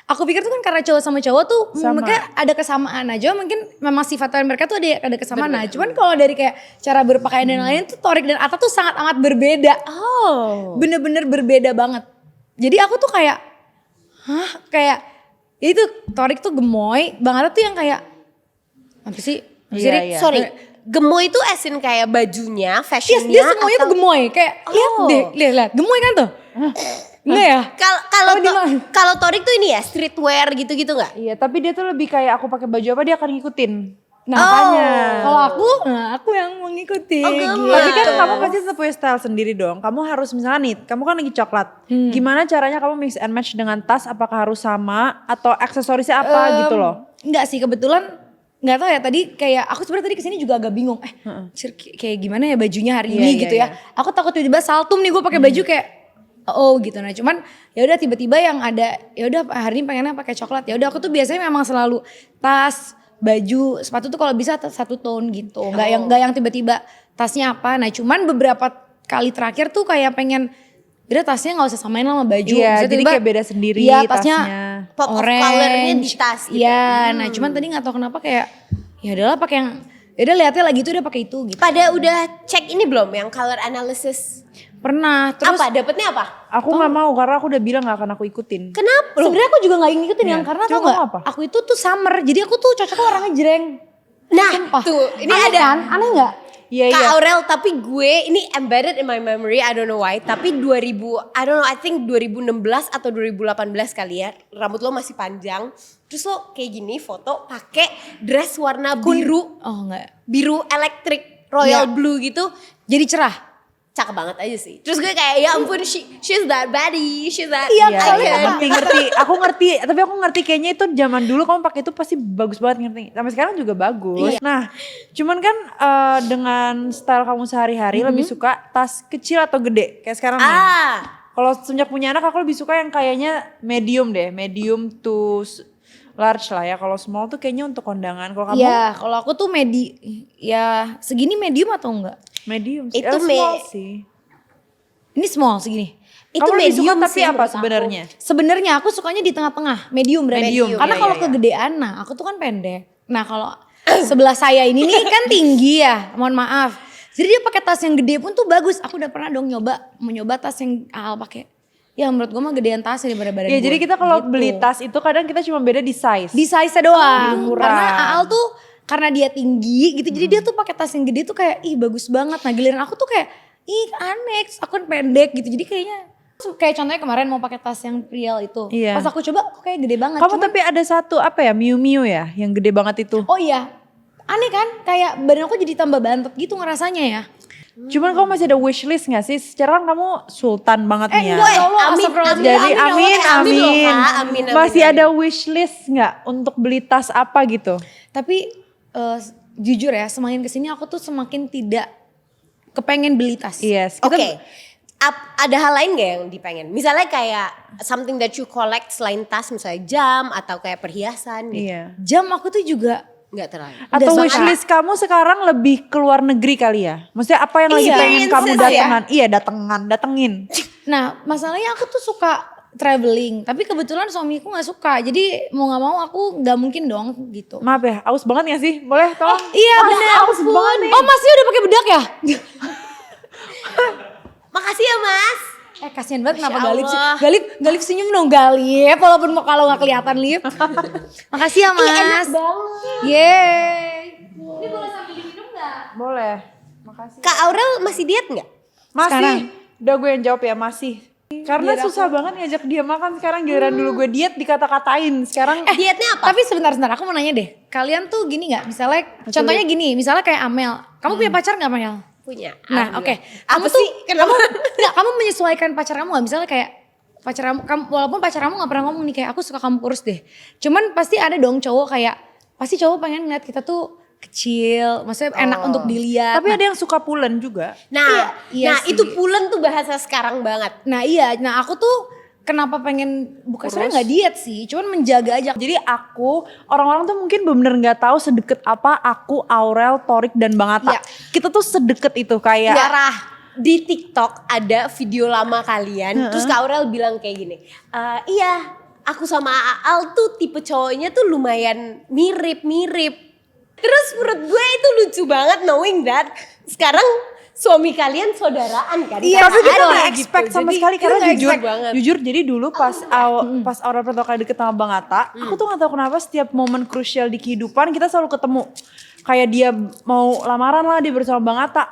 Aku pikir tuh kan karena cowok sama cowok tuh
Sama.
mereka ada kesamaan aja, mungkin memang sifat mereka tuh ada kesamaan. Nah, cuman kalau dari kayak cara berpakaian dan lain-lain tuh Torik dan Atta tuh sangat amat berbeda.
Oh.
Bener-bener berbeda banget. Jadi aku tuh kayak, kayak itu Torik tuh gemoy, Bang Atta tuh yang kayak apa sih? Apa sih,
Iya,
Rik?
iya.
Sorry, gemoy itu asin kayak bajunya,
Yes,
fashionnya.
dia semuanya tuh
atau-
gemoy. Kayak lihat, gemoy kan tuh? Enggak ya?
Kalau
Oh, di mana?
kalau Torik tuh ini ya streetwear gitu-gitu nggak?
Iya, tapi dia tuh lebih kayak aku pakai baju apa dia akan ngikutin.
Nah,
Makanya.
kalau aku yang mengikuti.
Oh, gemoy.
Tapi kan
Gitu.
kamu pasti tetap punya style sendiri dong. Kamu harus misalnya nih, kamu kan lagi coklat. Gimana caranya kamu mix and match dengan tas? Apakah harus sama atau aksesorisnya apa gitu loh?
Enggak sih, kebetulan nggak tahu ya, tadi kayak aku sebenarnya tadi kesini juga agak bingung. Kayak gimana ya bajunya hari
Iya,
ini
iya,
gitu ya. Aku takut tiba-tiba saltum nih gue pakai baju kayak gitu. Nah, cuman ya udah tiba-tiba yang ada ya udah hari ini pengennya pakai coklat. Ya udah aku tuh biasanya memang selalu tas, baju, sepatu tuh kalau bisa satu tone gitu. Nggak yang tiba-tiba tasnya apa. Nah, cuman beberapa kali terakhir tuh kayak pengen udah tasnya nggak usah samain lah sama baju.
Iya,
Maksudnya
jadi
tiba-tiba,
kayak beda sendiri
iya, tasnya
tasnya.
Pop of
orange,
color-nya di tas gitu.
Iya, nah cuman tadi nggak tahu kenapa kayak ya udahlah pakai yang ya udah lihatnya lagi tuh udah pakai itu gitu.
Pada udah cek ini belum yang color analysis?
Pernah, terus
Apa dapetnya apa?
Aku nggak mau karena aku udah bilang nggak akan aku ikutin.
Kenapa?
sebenarnya aku juga nggak ngikutin yang
Iya.
karena
Coba
tau nggak?
kamu apa?
Aku itu tuh summer, jadi aku tuh cocoknya orangnya jreng.
Nah,
Sumpah.
tuh ini
Aneh
ada
kan? Aneh nggak?
Iya,
Kak
iya.
Aurel, tapi gue ini embedded in my memory, I don't know why. Tapi I think 2016 atau 2018 kali ya, rambut lo masih panjang. Terus lo kayak gini foto pakai dress warna biru,
Oh nggak.
biru elektrik, royal
Iya.
blue gitu.
Jadi cerah.
Cakep banget aja sih. Terus gue kayak ya ampun, she's that baddie, she's that
Iya,
Iya,
icon.
iya, ngerti. Aku ngerti, tapi aku ngerti kayaknya itu zaman dulu kamu pakai itu pasti bagus banget, ngerti. Sampai sekarang juga bagus. Nah, cuman kan dengan style kamu sehari-hari lebih suka tas kecil atau gede kayak sekarang nih. Kalau sejak punya anak aku lebih suka yang kayaknya medium deh, medium to large lah ya. Kalau small tuh kayaknya untuk kondangan. Kalau kamu
Iya, kalau aku tuh ya segini medium atau enggak?
medium sih.
Itu
Small sih.
Ini small segini.
Itu
Kamu lebih suka
medium
tapi
sih
apa
menurut aku.
sebenarnya?
Sebenarnya aku sukanya di tengah-tengah, medium berarti.
Medium,
Karena
iya,
kalau
iya,
kegedean, nah aku tuh kan pendek. Nah kalau sebelah saya ini nih kan tinggi ya, mohon maaf. Jadi dia pakai tas yang gede pun tuh bagus. Aku udah pernah dong mau nyoba tas yang Al pakai. Ya menurut gue mah gedean tasnya daripada badan
Ya
gue.
jadi kita kalau
Gitu.
beli tas itu kadang kita cuma beda di size.
di size doang.
Murah.
Karena Al tuh karena dia tinggi gitu, jadi dia tuh pakai tas yang gede tuh kayak ih bagus banget. Nah giliran aku tuh kayak ih aneh, aku kan pendek gitu. Jadi kayaknya kayak contohnya kemarin mau pakai tas yang Priel itu.
Iya.
Pas aku coba kok kayak gede banget.
Kamu
Cuman-
tapi ada satu apa ya Miu Miu ya yang gede banget itu.
oh iya, aneh kan? Kayak badan aku jadi tambah bantet gitu ngerasanya ya.
Cuman kamu masih ada wishlist gak sih? Secara kan kamu sultan banget nih ya.
enggak ya Allah,
Amin,
astagfirullahaladzim.
Jadi
amin,
amin,
amin loh,
amin.
Kak. Amin, amin,
Masih
amin.
ada wishlist nggak untuk beli tas apa gitu?
Tapi jujur ya, semakin kesini aku tuh semakin tidak kepengen beli tas.
Yes.
Oke. Ada hal lain gak yang dipengen? Misalnya kayak something that you collect selain tas, misalnya jam atau kayak perhiasan gitu.
Iya.
Jam aku tuh juga
Nggak terlalu.
Atau
Udah
wishlist kamu sekarang lebih ke luar negeri kali ya? Maksudnya apa yang lagi
Iya.
pengen kamu
Experiences ya?
datangan? Iya datengin.
Nah, masalahnya aku tuh suka traveling, tapi kebetulan suamiku nggak suka. Jadi mau nggak mau aku nggak mungkin dong gitu.
Maaf ya, aus banget gak sih? Boleh tolong?
Iya
Mas,
bener.
aus banget nih.
Oh masih udah pakai bedak ya?
Makasih ya Mas.
Kasihan banget kenapa
Masya
Galip sih?
Allah.
Galip senyum dong Galip, walaupun kalau nggak kelihatan Lip. Makasih ya Mas.
Enak banget.
Yeay. Ini boleh sambil diminum nggak?
Boleh. Makasih.
Kak Aurel masih diet nggak?
Masih.
Sekarang?
Udah gue yang jawab ya, masih. Karena susah banget ngajak dia makan sekarang, giliran dulu gue diet dikata-katain. Sekarang
Dietnya apa?
Tapi sebentar, aku mau nanya deh. Kalian tuh gini nggak? Misalnya, contohnya gini, misalnya kayak Amel. Kamu punya pacar nggak Amel?
Punya.
Nah,
Alhamdulillah.
oke.
Apa
Kamu tuh,
sih? Kenapa?
kamu menyesuaikan pacar kamu nggak? Misalnya kayak pacar kamu, walaupun pacar kamu nggak pernah ngomong nih kayak aku suka kamu kurus deh. Cuman pasti ada dong cowok kayak, pasti cowok pengen ngeliat kita tuh kecil, maksudnya enak untuk dilihat.
tapi ada yang suka pulen juga.
Nah,
Iya
nah
sih.
itu pulen tuh bahasa sekarang banget.
Nah iya, nah aku tuh kenapa pengen bukan sebenarnya nggak diet sih, cuman menjaga aja.
Jadi aku, orang-orang tuh mungkin bener-bener gak tahu sedekat apa aku, Aurel, Torik, dan Bang Atta.
Iya.
Kita tuh sedekat itu kayak.
Parah. Di TikTok ada video lama kalian, terus Kak Aurel bilang kayak gini, iya aku sama Aal tuh tipe cowoknya tuh lumayan mirip-mirip. Terus menurut gue itu lucu banget knowing that sekarang suami kalian saudaraan kan.
Iya,
Tapi kita
Ada
gak
gitu.
expect sama
Jadi,
sekali
kita
karena
nggak
jujur,
expect banget.
jujur jadi dulu pas pas Aurel pertama kali deket sama Bang Atta, aku tuh gak tahu kenapa setiap momen krusial di kehidupan kita selalu ketemu. Kayak dia mau lamaran lah, dia bersama Bang Atta.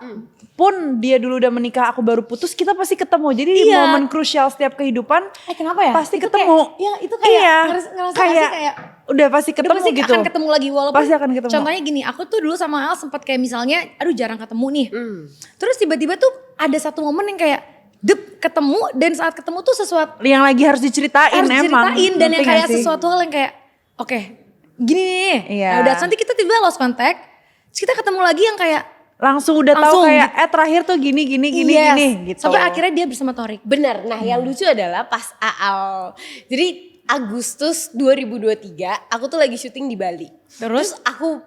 Pun dia dulu udah menikah, aku baru putus, kita pasti ketemu. Jadi di
Iya.
momen krusial setiap kehidupan
Kenapa ya?
pasti
Itu
ketemu.
kayak- iya, itu kayak
Iya,
ngerasa nggak
kayak,
sih kayak
udah pasti
udah
ketemu
pasti
gitu.
akan ketemu lagi walaupun
Pasti akan ketemu.
contohnya gini, aku tuh dulu sama Al sempat kayak misalnya aduh jarang ketemu nih. Terus tiba-tiba tuh ada satu momen yang kayak ketemu dan saat ketemu tuh sesuatu
Yang lagi harus diceritain
harus
emang.
diceritain dan yang
Ngerti
kayak
gak sih?
sesuatu hal yang kayak oke, gini nih.
Iya.
Nah, udah nanti kita tiba lost contact. Terus kita ketemu lagi yang kayak
Langsung udah
Langsung.
tahu kayak terakhir tuh gini
yes.
gitu.
Sampai akhirnya dia bersama Torik.
Bener, nah yang lucu adalah pas Aal, jadi Agustus 2023 aku tuh lagi syuting di Bali. Terus aku,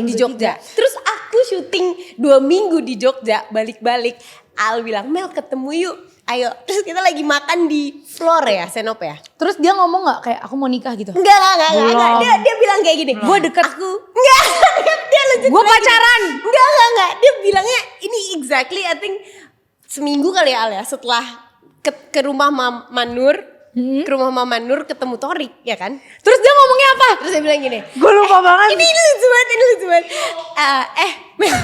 di Jogja. Terus aku syuting 2 minggu di Jogja, balik-balik. Aal bilang, Mel ketemu yuk, ayo. Terus kita lagi makan di floor ya, Senop ya.
Terus dia ngomong nggak kayak aku mau nikah gitu?
Enggak.
Belum.
Dia bilang kayak gini.
Gue deket.
Aku, enggak. Dia lanjut.
Gue
bilang gini,
pacaran.
Enggak. Dia bilangnya ini exactly I think seminggu kali ya Al ya. Setelah ke rumah Mama Nur. Ke rumah Mama Nur ketemu Torik ya kan.
Terus dia ngomongnya apa?
Terus dia bilang gini.
Gue lupa banget.
Ini lucu banget. Mel,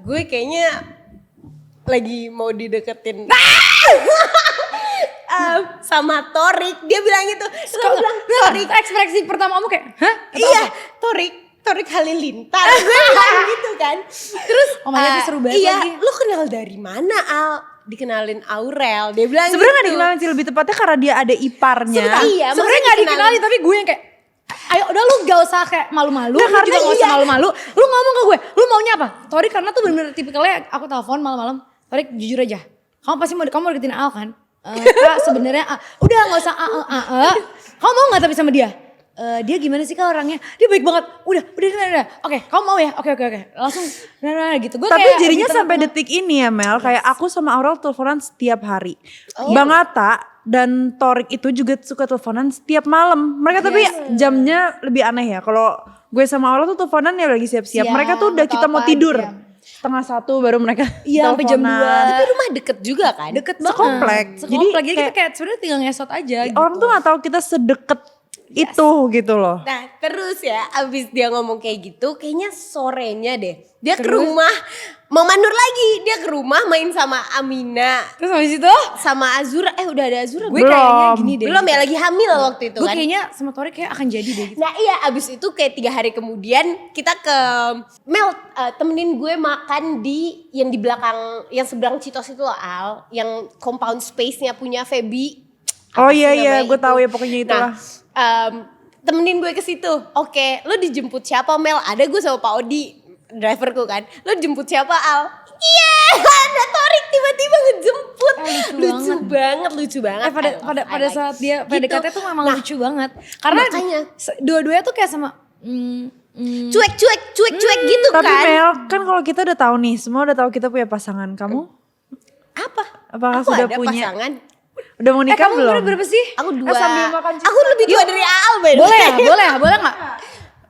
gue kayaknya lagi mau dideketin. Sama Torik. Dia bilang gitu. Terus aku bilang, Torik.
Ekspresi pertama kamu kayak, hah? Atau
Iya,
apa?
Torik Halilintar. Gue bilang gitu kan. Terus
Oh my God, itu seru banget
iya,
lagi.
lo kenal dari mana Al? Dikenalin Aurel. Dia bilang
Sebenarnya gak
gitu.
dikenalin sih, lebih tepatnya karena dia ada iparnya.
Iya,
Sebenarnya
maksudnya
gak dikenalin tapi gue yang kayak ayo udah lu gak usah kayak malu-malu,
Nah,
lu
karena
juga gak usah
iya.
malu-malu. Lu ngomong ke gue, lu maunya apa? Torik karena tuh bener-bener tipikalnya aku telepon malam-malam. Torik jujur aja, kamu mau deketin Al kan? Kak sebenarnya udah gak usah kamu mau gak tapi sama dia? Dia gimana sih kak orangnya? Dia baik banget. Udah. Oke, kamu mau ya? Oke. Langsung gitu. Gue
Tapi
kayak
jadinya
di
sampai
tengah-tengah.
detik ini ya Mel, kayak aku sama Aurel teleponan setiap hari.
Oh.
Bang Atta dan Torik itu juga suka teleponan setiap malam. Mereka tapi jamnya lebih aneh ya. Kalau gue sama Aurel tuh teleponan ya lagi siap-siap.
Siang,
Mereka tuh udah
atau
kita mau
apa,
tidur.
jam.
1:30 baru mereka
Iya, sampai jam
teleponan.
2.
Tapi rumah deket juga kan?
Deket banget.
Sekomplek.
Sekomplek. Jadi kita
kayak
kayak sebenarnya tinggal ngesot aja gitu.
Orang tuh gak tahu kita sedekat itu gitu loh.
Nah terus ya abis dia ngomong kayak gitu kayaknya sorenya deh dia ke rumah Mama Nur lagi. Dia ke rumah main sama Amina
Terus habis itu
sama Azura. Udah ada Azura
gue kayaknya gini deh.
belum ya lagi hamil waktu itu
Gue
kan.
kayaknya sama Tori kayak akan jadi deh gitu.
Nah iya abis itu kayak 3 hari kemudian kita ke Mel temenin gue makan di yang di belakang yang seberang Citos itu loh Al. Yang compound space-nya punya Feby.
Oh
Apa sih
iya iya,
namanya
gue
itu?
tahu ya pokoknya itulah.
Nah, temenin gue ke situ. Oke, lo dijemput siapa Mel? Ada gue sama Pak Odi, driverku kan. Lo jemput siapa Al? Iya, ada Torik tiba-tiba ngejemput. Lucu banget.
Pada saat dia PDKT tuh memang lucu banget. Karena
makanya.
dua-duanya tuh kayak sama
Cuek gitu
Tapi
kan.
Mel, kan kalau kita udah tahu nih, semua udah tahu kita punya pasangan. Kamu
Apa?
apakah
Aku
sudah
ada
punya?
pasangan.
Udah mau nikah
kamu
belum?
umur berapa sih?
Aku 2.
sambil makan cheese
Aku lebih tua dari Al, by the
Boleh
way.
ya? Boleh gak?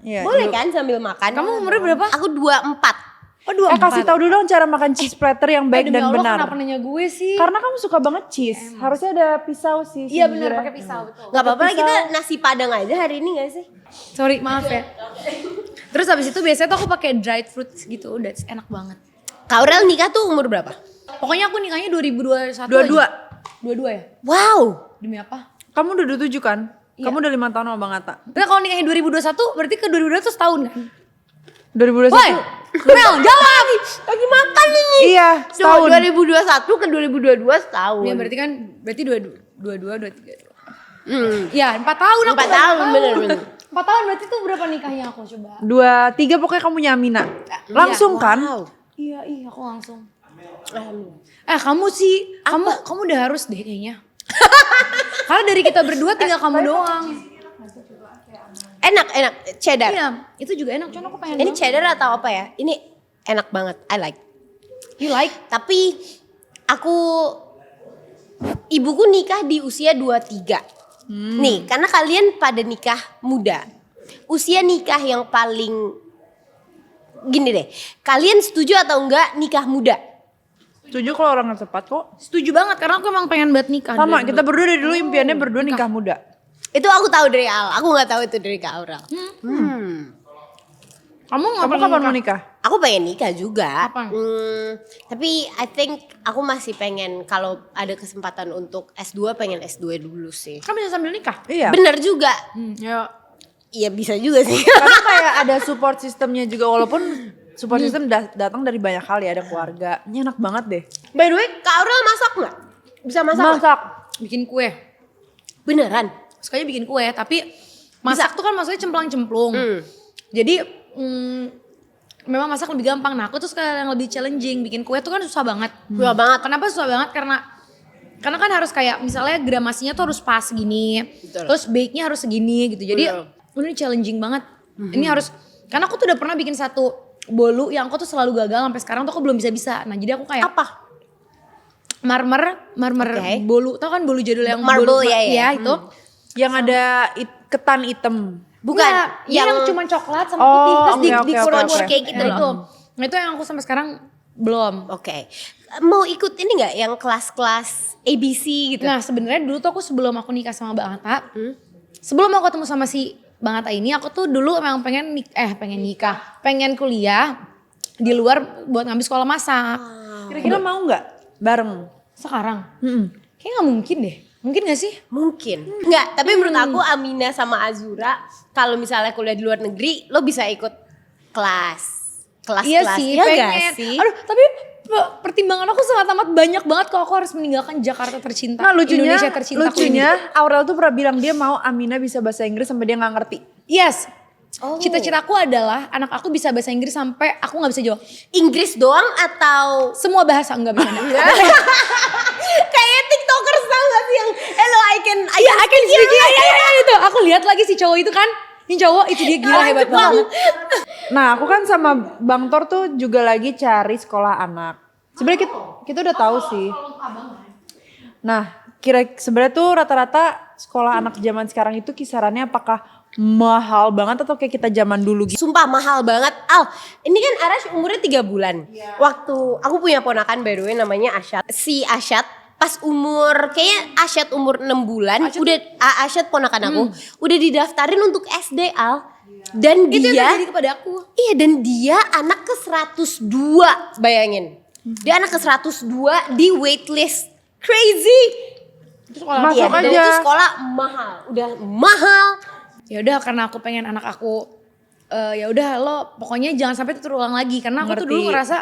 Iya,
Boleh kan sambil makan?
Kamu umurnya berapa?
Aku 24.
Oh 24.
kasih tahu dulu dong cara makan cheese platter yang baik
Demi
dan
Allah,
benar.
kenapa nanya gue sih?
Karena kamu suka banget cheese. Harusnya ada pisau sih.
Iya benar
sejujurnya.
pakai pisau betul.
Gak apa-apa lah
Pisau.
kita nasi padang aja hari ini gak sih?
Sorry maaf ya. Terus habis itu biasanya tuh aku pakai dried fruits gitu, that's enak banget.
Kak Aurel nikah tuh umur berapa?
Pokoknya aku nikahnya 2021
Dua-dua.
aja. Dua-dua ya?
Wow.
Demi apa?
Kamu udah 27 kan?
Iya.
Kamu udah 5 tahun sama Bang Atta.
Tapi kalau nikahnya 2021 berarti ke 2022 tuh setahun kan?
2021.
Woi, Mel jawab!
Lagi makan ini.
Iya, setahun.
2021 ke 2022 setahun.
Ya berarti kan, berarti 22, 23. Iya 4 tahun aku.
4 tahun, bener.
4 tahun berarti tuh berapa nikahnya aku coba?
2, 3 pokoknya kamu nyamina. Langsung kan?
Wow.
Iya aku langsung. Kamu sih, kamu udah harus deh kayaknya. Karena dari kita berdua tinggal kamu doang.
Enak, cheddar.
Iya, itu juga enak. Cuman aku pengen
Ini
banget.
cheddar atau apa ya? Ini enak banget, I like.
You like?
Tapi ibuku nikah di usia 23. Nih, karena kalian pada nikah muda. Usia nikah yang paling gini deh. Kalian setuju atau enggak nikah muda?
Setuju kalau orangnya tepat kok.
Setuju banget karena aku emang pengen banget nikah.
Sama,
dari
kita
dulu.
berdua dari dulu impiannya berdua nikah muda.
Itu aku tahu dari Al. Aku nggak tahu itu dari Kak Aurel.
Kamu
Kamu kapan mau nikah?
Aku pengen nikah juga.
Kapan?
Tapi I think aku masih pengen kalau ada kesempatan untuk S2 pengen S2 dulu sih.
Kan bisa sambil nikah.
Iya.
Bener juga.
Ya.
Iya bisa juga sih.
Karena kayak ada support sistemnya juga, walaupun support system datang dari banyak hal ya, ada keluarga. Ini enak banget deh.
By the way, Kak Aurel masak nggak? Bisa masak nggak?
Masak.
Bikin kue.
Beneran?
Sukanya bikin kue, tapi masak tuh kan maksudnya cemplang-cemplung. Jadi memang masak lebih gampang. Nah aku tuh suka yang lebih challenging. Bikin kue tuh kan susah banget.
Susah banget.
Kenapa susah banget? Karena kan harus kayak misalnya gramasinya tuh harus pas gini.
Betul.
Terus bake-nya harus segini gitu. Jadi ini challenging banget. Ini harus, karena aku tuh udah pernah bikin satu bolu yang aku tuh selalu gagal sampai sekarang tuh aku belum bisa-bisa. Nah jadi aku kayak
Apa?
marmer
Oke.
bolu. Tau kan bolu jadul yang
Marble,
bolu,
ya.
itu.
Yang ada ketan hitam.
Bukan.
Nggak, yang
yang
cuma coklat sama
Oh,
putih terus
oke, oke,
di-pour
oke, oke.
cake gitu.
Nah,
Itu. Nah itu yang aku sampai sekarang belum.
Oke. Mau ikut ini nggak yang kelas-kelas ABC gitu?
Nah sebenarnya dulu tuh aku sebelum aku nikah sama Bang Atta, sebelum aku ketemu sama si Bang Atta ini, aku tuh dulu emang pengen nikah, pengen kuliah di luar buat ngambil sekolah masak.
Kira-kira mau nggak bareng?
Sekarang, kayaknya nggak mungkin deh. Mungkin gak sih?
Mungkin. Enggak, tapi menurut aku Amina sama Azura kalau misalnya kuliah di luar negeri, lo bisa ikut kelas-kelas.
Iya sih,
Iya
pengen.
nggak sih?
Aduh, tapi pertimbangan aku sangat amat banyak banget kalau aku harus meninggalkan Jakarta tercinta.
Nah lucunya,
Indonesia tercinta.
Aurel tuh pernah bilang dia mau Amina bisa bahasa Inggris sampai dia nggak ngerti.
Yes.
Oh.
Cita-citaku adalah anak aku bisa bahasa Inggris sampai aku nggak bisa jawab.
Inggris doang atau
Semua bahasa enggak bisa.
kayak TikTokers tau gak sih yang hello I can
speak. Iya itu. Aku lihat lagi si cowok itu kan. Ini cowok itu dia gila hebat banget.
Nah aku kan sama Bang Tor tuh juga lagi cari sekolah anak. Sebenarnya kita udah tahu sih. Nah sebenarnya tuh rata-rata sekolah anak zaman sekarang itu kisarannya apakah mahal banget atau kayak kita zaman dulu gitu?
Sumpah mahal banget. Al, ini kan Arash umurnya 3 bulan. Waktu aku punya ponakan by the way namanya Asyad. Si Asyad pas umur kayaknya Asyad umur 6 bulan udah Asyad ponakan aku udah didaftarin untuk SD Al. Dan
Itu
dia
yang terjadi kepada aku.
iya dan dia anak ke 102 bayangin. Dia anak ke 102 di waitlist. Crazy.
Masuk
Iya, dan
aja.
itu sekolah mahal, udah mahal.
Ya udah karena aku pengen anak aku ya udah lo pokoknya jangan sampai itu terulang lagi karena aku tuh
Ngerti.
dulu ngerasa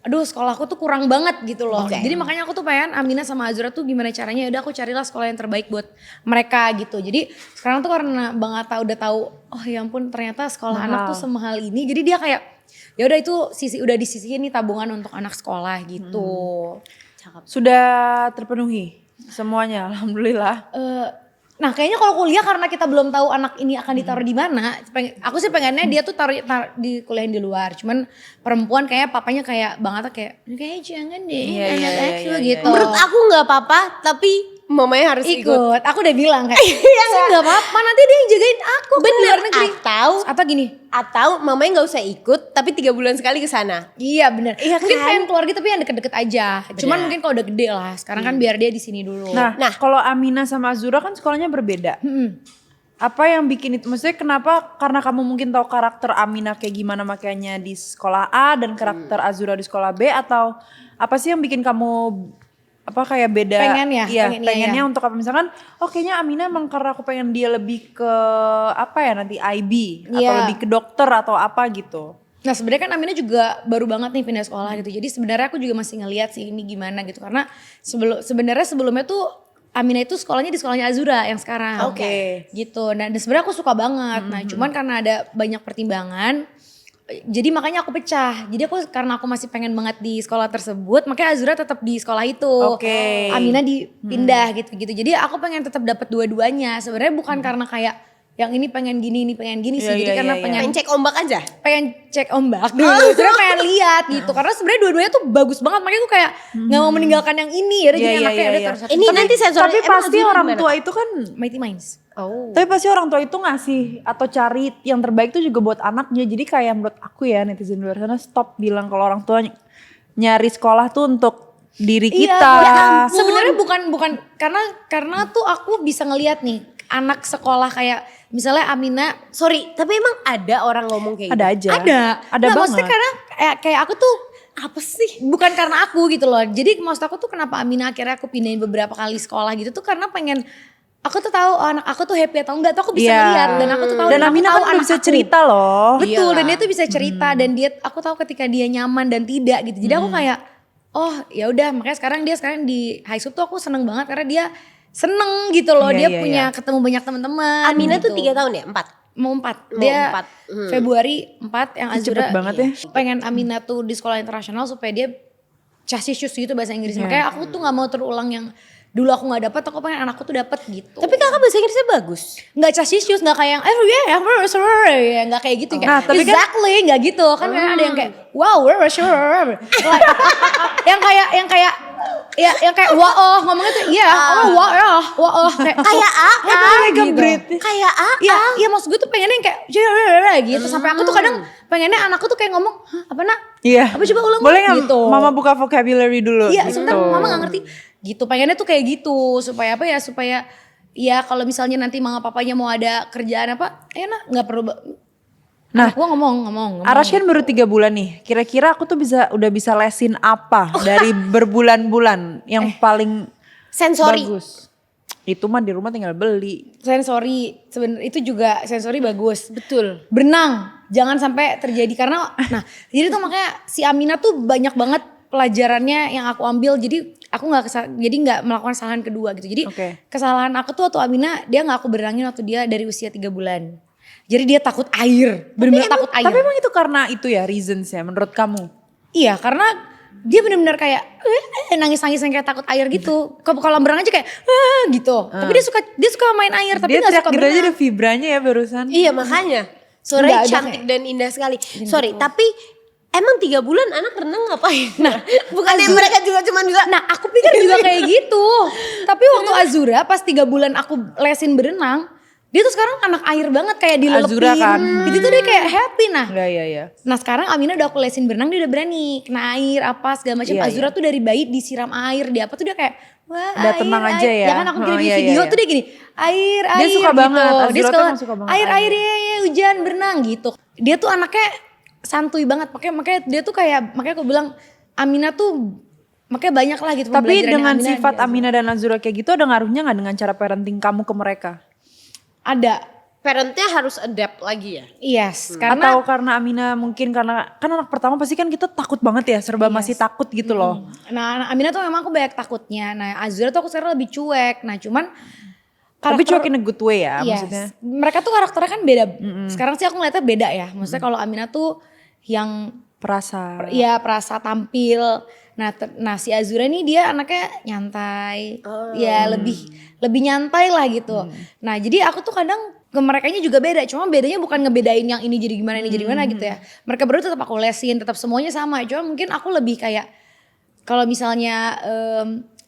aduh sekolahku tuh kurang banget gitu loh.
Oke.
Jadi makanya aku tuh pengen Amina sama Azura tuh gimana caranya ya udah aku carilah sekolah yang terbaik buat mereka gitu. Jadi sekarang tuh karena Bang Atta udah tahu oh ya ampun ternyata sekolah
Mahal.
anak tuh semahal ini. Jadi dia kayak ya udah itu udah disisihin nih tabungan untuk anak sekolah gitu.
Sudah terpenuhi semuanya, alhamdulillah.
Nah kayaknya kalau kuliah karena kita belum tahu anak ini akan ditaruh di mana, aku sih pengennya dia tuh di kuliahin di luar. Cuman perempuan kayak papanya kayak Bang Atta kayak jangan deh
Iya,
anak
iya,
aku
iya,
gitu.
Menurut aku nggak apa-apa, tapi mamanya harus ikut.
ikut. Aku udah bilang kayak sih nggak apa-apa nanti dia yang jagain aku ke
Bener,
luar negeri.
atau
gini.
Atau mamanya nggak usah ikut, tapi 3 bulan sekali ke sana.
Iya bener.
Iya
Mungkin
kan?
pengen keluarga tapi yang deket-deket aja. Cuman mungkin kalau udah gede lah. Sekarang kan biar dia di sini dulu.
Nah, kalau Amina sama Azura kan sekolahnya berbeda. Apa yang bikin itu? Maksudnya kenapa? Karena kamu mungkin tahu karakter Amina kayak gimana makanya di sekolah A dan karakter Azura di sekolah B, atau apa sih yang bikin kamu apa kayak beda?
Pengen ya?
Iya,
Pengen, iya,
pengennya
iya.
untuk apa? Misalkan, oh kayaknya Amina emang karena aku pengen dia lebih ke apa ya nanti IB atau
Iya.
lebih ke dokter atau apa gitu.
Nah sebenarnya kan Amina juga baru banget nih pindah sekolah gitu. Jadi sebenarnya aku juga masih ngeliat sih ini gimana gitu. Karena sebenarnya sebelumnya tuh Amina itu sekolahnya di sekolahnya Azura yang sekarang.
Oke.
Gitu. Dan sebenarnya aku suka banget. Nah cuman karena ada banyak pertimbangan. Jadi makanya aku pecah. Jadi karena aku masih pengen banget di sekolah tersebut. Makanya Azura tetap di sekolah itu.
Oke.
Amina dipindah gitu-gitu. Jadi aku pengen tetap dapat dua-duanya. Sebenarnya bukan karena kayak yang ini pengen gini, ini pengen gini sih.
Iya,
Jadi
iya,
karena
iya, iya.
pengen
Pengen cek ombak aja.
pengen cek ombak dulu. Sebenarnya pengen lihat gitu. Karena sebenarnya dua-duanya tuh bagus banget. Makanya aku kayak nggak mau meninggalkan yang ini. Ya udah
Iya,
jadi
iya,
anaknya
iya,
ada
iya.
terus satu.
Ini nanti sensor.
Tapi pasti orang tua itu kan,
Mighty Minds.
Oh.
tapi pasti orang tua itu ngasih atau cari yang terbaik itu juga buat anaknya. Jadi kayak menurut aku ya netizen luar sana stop bilang kalau orang tua nyari sekolah tuh untuk diri kita.
Iya, sebenarnya bukan karena tuh aku bisa ngelihat nih anak sekolah kayak misalnya Amina.
Sorry, tapi emang ada orang ngomong kayak
Ada
gitu?
aja.
Ada
Ada
Nggak, maksudnya
banget.
karena kayak aku tuh apa sih? Bukan karena aku gitu loh. Jadi maksud aku tuh kenapa Amina akhirnya aku pindahin beberapa kali sekolah gitu tuh karena pengen aku tuh tahu anak aku tuh happy atau enggak tuh aku bisa
Iya.
ngeliat dan aku tuh tahu
Dan
aku
Amina
tahu
kan udah
anak
bisa
aku.
cerita loh.
Betul, dan
Iyalah.
dia tuh bisa cerita dan aku tahu ketika dia nyaman dan tidak gitu. Jadi aku kayak oh ya udah makanya sekarang di high school tuh aku seneng banget karena dia seneng gitu loh.
Iya,
Dia
iya,
punya
iya.
ketemu banyak teman-teman.
Amina
gitu.
tuh 3 tahun ya? 4?
Mau 4.
Mau
Dia
4.
Februari 4 yang
Cepet
Azura.
banget ya.
Pengen Amina tuh di sekolah internasional supaya dia casis gitu bahasa Inggrisnya.
Iya.
Makanya aku tuh nggak mau terulang yang dulu aku nggak dapet, aku pengen anakku tuh dapet gitu.
Tapi kakak bahasa Inggrisnya bagus.
Nggak casisius, nggak kayak yang ya nggak kayak gitu. Kayak,
Nah, tapi kan-
exactly nggak gitu. Kan ada yang kayak wow, like, yang kayak wah ngomongnya tuh iya, wah kayak
Kayak A.
gitu.
Kayak A.
Iya maksud gue tuh pengennya yang kayak gitu. Sampai aku tuh kadang pengennya anakku tuh kayak ngomong, "Hah, apa nak?
Iya.
Apa coba ulang
Boleh nggak
gitu.
Mama buka vocabulary dulu?
Iya,
gitu.
sebentar mama gak ngerti. Gitu, pengennya tuh kayak gitu. Supaya apa ya, supaya ya kalau misalnya nanti mama papanya mau ada kerjaan apa, nak gak perlu.
Nah,
Anak gua ngomong.
Arash kan baru 3 bulan nih. Kira-kira aku tuh udah bisa lesin apa dari berbulan-bulan yang paling
Sensori.
bagus? Itu mah di rumah tinggal beli.
Sensori, sebenarnya itu juga sensori bagus.
Betul.
Berenang, jangan sampai terjadi karena, nah jadi tuh makanya si Amina tuh banyak banget pelajarannya yang aku ambil. Jadi aku nggak melakukan kesalahan kedua gitu. Jadi
Oke.
kesalahan aku tuh waktu Amina dia nggak aku berangin waktu dia dari usia 3 bulan. Jadi dia takut air, benar-benar takut air.
Tapi emang itu karena itu ya reasons-nya menurut kamu?
Iya karena dia benar-benar kayak nangis-nangis yang kayak takut air gitu. Ke kolam renang aja kayak gitu. Tapi dia suka main air tapi
Dia
nggak
teriak
suka
gitu aja
berenang.
ada vibranya ya barusan.
Iya makanya. Suaranya
Nggak ada
cantik dan indah sekali. Sorry, tapi emang 3 bulan anak renang ngapain? Nah, bukannya
Azura-
mereka juga cuma bisa.
Nah aku pikir juga kayak gitu. Tapi waktu Azura pas 3 bulan aku lesin berenang. Dia tuh sekarang anak air banget kayak dilelepin.
Azura kan.
Itu tuh dia kayak happy nah.
Iya.
Nah sekarang Amina udah aku lesin berenang dia udah berani kena air apa segala macam.
Iya,
Azura tuh dari bayi disiram air dia apa tuh dia kayak wah
Udah
air,
tenang
air.
aja ya.
Ya kan aku kirim
Iya,
video
iya.
tuh dia gini air
Dia suka
gitu.
banget, Azura
Dia
tuh emang suka banget
air
air.
ya hujan berenang gitu. Dia tuh anaknya santuy banget makanya dia tuh kayak makanya aku bilang Amina tuh makanya banyak lah gitu.
Tapi
pembelajaran
dengan
Amina
sifat
di Azura.
Amina dan Azura kayak gitu ada ngaruhnya gak dengan cara parenting kamu ke mereka?
Ada.
Parentnya harus adapt lagi ya.
Yes,
Atau karena Amina mungkin karena kan anak pertama pasti kan kita takut banget ya, serba masih takut gitu loh.
Nah Amina tuh memang aku banyak takutnya. Nah Azura tuh aku sekarang lebih cuek. Nah cuman
Tapi cuek in a good way ya
yes,
maksudnya.
mereka tuh karakternya kan beda. Sekarang sih aku ngeliatnya beda ya. Maksudnya kalau Amina tuh yang
Perasa.
ya perasa tampil. Nah si Azura nih dia anaknya nyantai. Ya lebih nyantai lah gitu. Nah jadi aku tuh kadang ke merekanya juga beda. Cuma bedanya bukan ngebedain yang ini jadi gimana ini jadi gimana gitu ya. Mereka berdua tetap aku lesin, tetap semuanya sama. Cuma mungkin aku lebih kayak kalau misalnya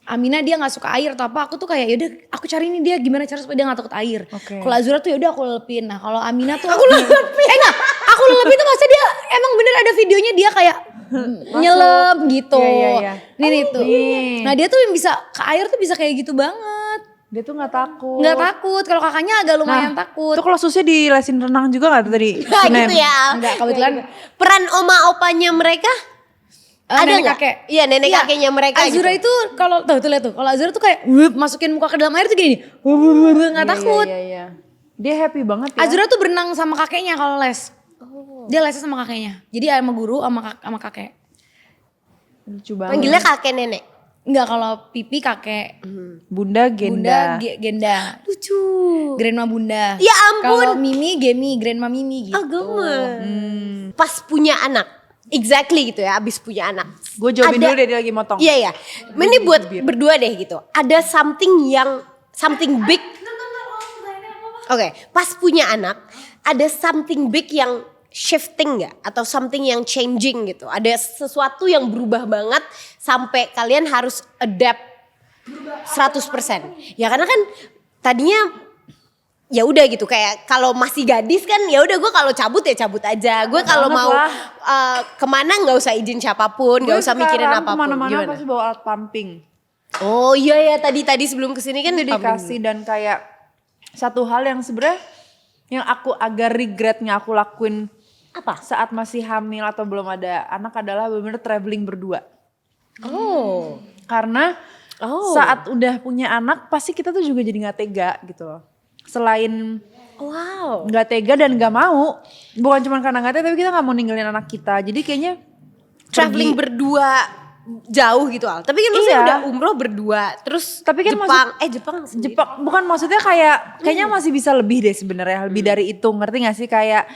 Amina dia nggak suka air atau apa, aku tuh kayak yaudah aku cari ini dia gimana cara supaya dia nggak takut air.
Oke.
Kalau Azura tuh yaudah aku lelepin. Nah kalau Amina tuh aku lelepin. Enggak, aku lelepin tuh maksudnya dia emang bener ada videonya dia kayak nyelam gitu.
Iya.
Nih tuh.
nih.
Nah dia tuh yang bisa ke air tuh bisa kayak gitu banget.
Dia tuh gak takut.
Nggak takut. Kalau kakaknya agak lumayan takut.
Itu kalau susah di lesin renang juga gak tuh tadi?
Nah
Senin?
gitu ya.
Enggak, kebetulan
Peran oma opanya mereka ada
nenek
nggak?
kakek.
Iya nenek
Iya,
kakeknya mereka
Azura
gitu.
itu kalau tuh lihat tuh. Kalau Azura tuh kayak masukin muka ke dalam air tuh gini nih. Nggak takut.
Iya. Dia happy banget ya.
Azura tuh berenang sama kakeknya kalau les. Dia lesnya sama kakeknya. Jadi sama guru sama kakek.
Lucu banget.
Panggilnya kakek nenek.
Enggak kalau pipi kakek.
Bunda Genda.
Bunda Genda.
Lucu.
Grandma Bunda.
Ya ampun.
Kalau Mimi Gemi, Grandma Mimi gitu.
Gemes. Pas punya anak. Exactly gitu ya, abis punya anak.
Gue jawabin
Ada-
dulu deh dia lagi motong.
Iya. Ini buat berdua deh gitu. Ada something big. Oke, pas punya anak, ada something big yang shifting nggak? Atau something yang changing gitu? Ada sesuatu yang berubah banget sampai kalian harus adapt 100%. Ya karena kan tadinya ya udah gitu kayak kalau masih gadis kan ya udah gue kalau cabut ya cabut aja. Gue kalau
Banget
mau
lah.
kemana nggak usah izin siapapun, nggak usah mikirin apapun.
Kemana-mana
Gimana?
pasti bawa alat pumping.
Oh iya ya tadi sebelum kesini kan
Itu dikasih dan kayak satu hal yang sebenarnya yang aku agak regretnya aku lakuin
apa?
saat masih hamil atau belum ada anak adalah benar-benar traveling berdua.
Oh.
Karena
Oh.
saat udah punya anak pasti kita tuh juga jadi nggak tega gitu loh. Selain
Wow.
nggak tega dan nggak mau, bukan cuma karena nggak tega tapi kita nggak mau ninggalin anak kita. Jadi kayaknya
Traveling berdua jauh gitu Al. Tapi kan maksudnya
Iya.
udah umroh berdua. Terus
Tapi kan
Jepang sendiri.
Jepang bukan maksudnya kayaknya masih bisa lebih deh sebenarnya, lebih dari itu, ngerti gak sih? Kayak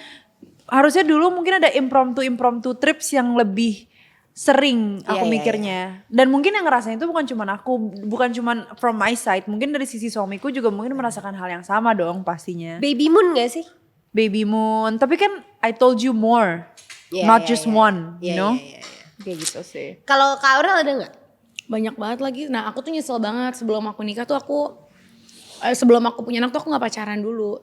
harusnya dulu mungkin ada impromptu trips yang lebih sering aku
Iya,
mikirnya. Dan mungkin yang ngerasain itu bukan cuman aku, bukan cuman from my side, mungkin dari sisi suamiku juga mungkin merasakan hal yang sama dong pastinya.
Baby Moon gak sih?
Baby moon, tapi kan I told you more,
Iya,
not
iya,
just
iya.
one, you
Iya,
know?
iya, iya.
Kayak gitu sih.
Kalau Kak Aurel ada gak?
Banyak banget lagi. Nah aku tuh nyesel banget sebelum aku nikah tuh sebelum aku punya anak tuh aku gak pacaran dulu.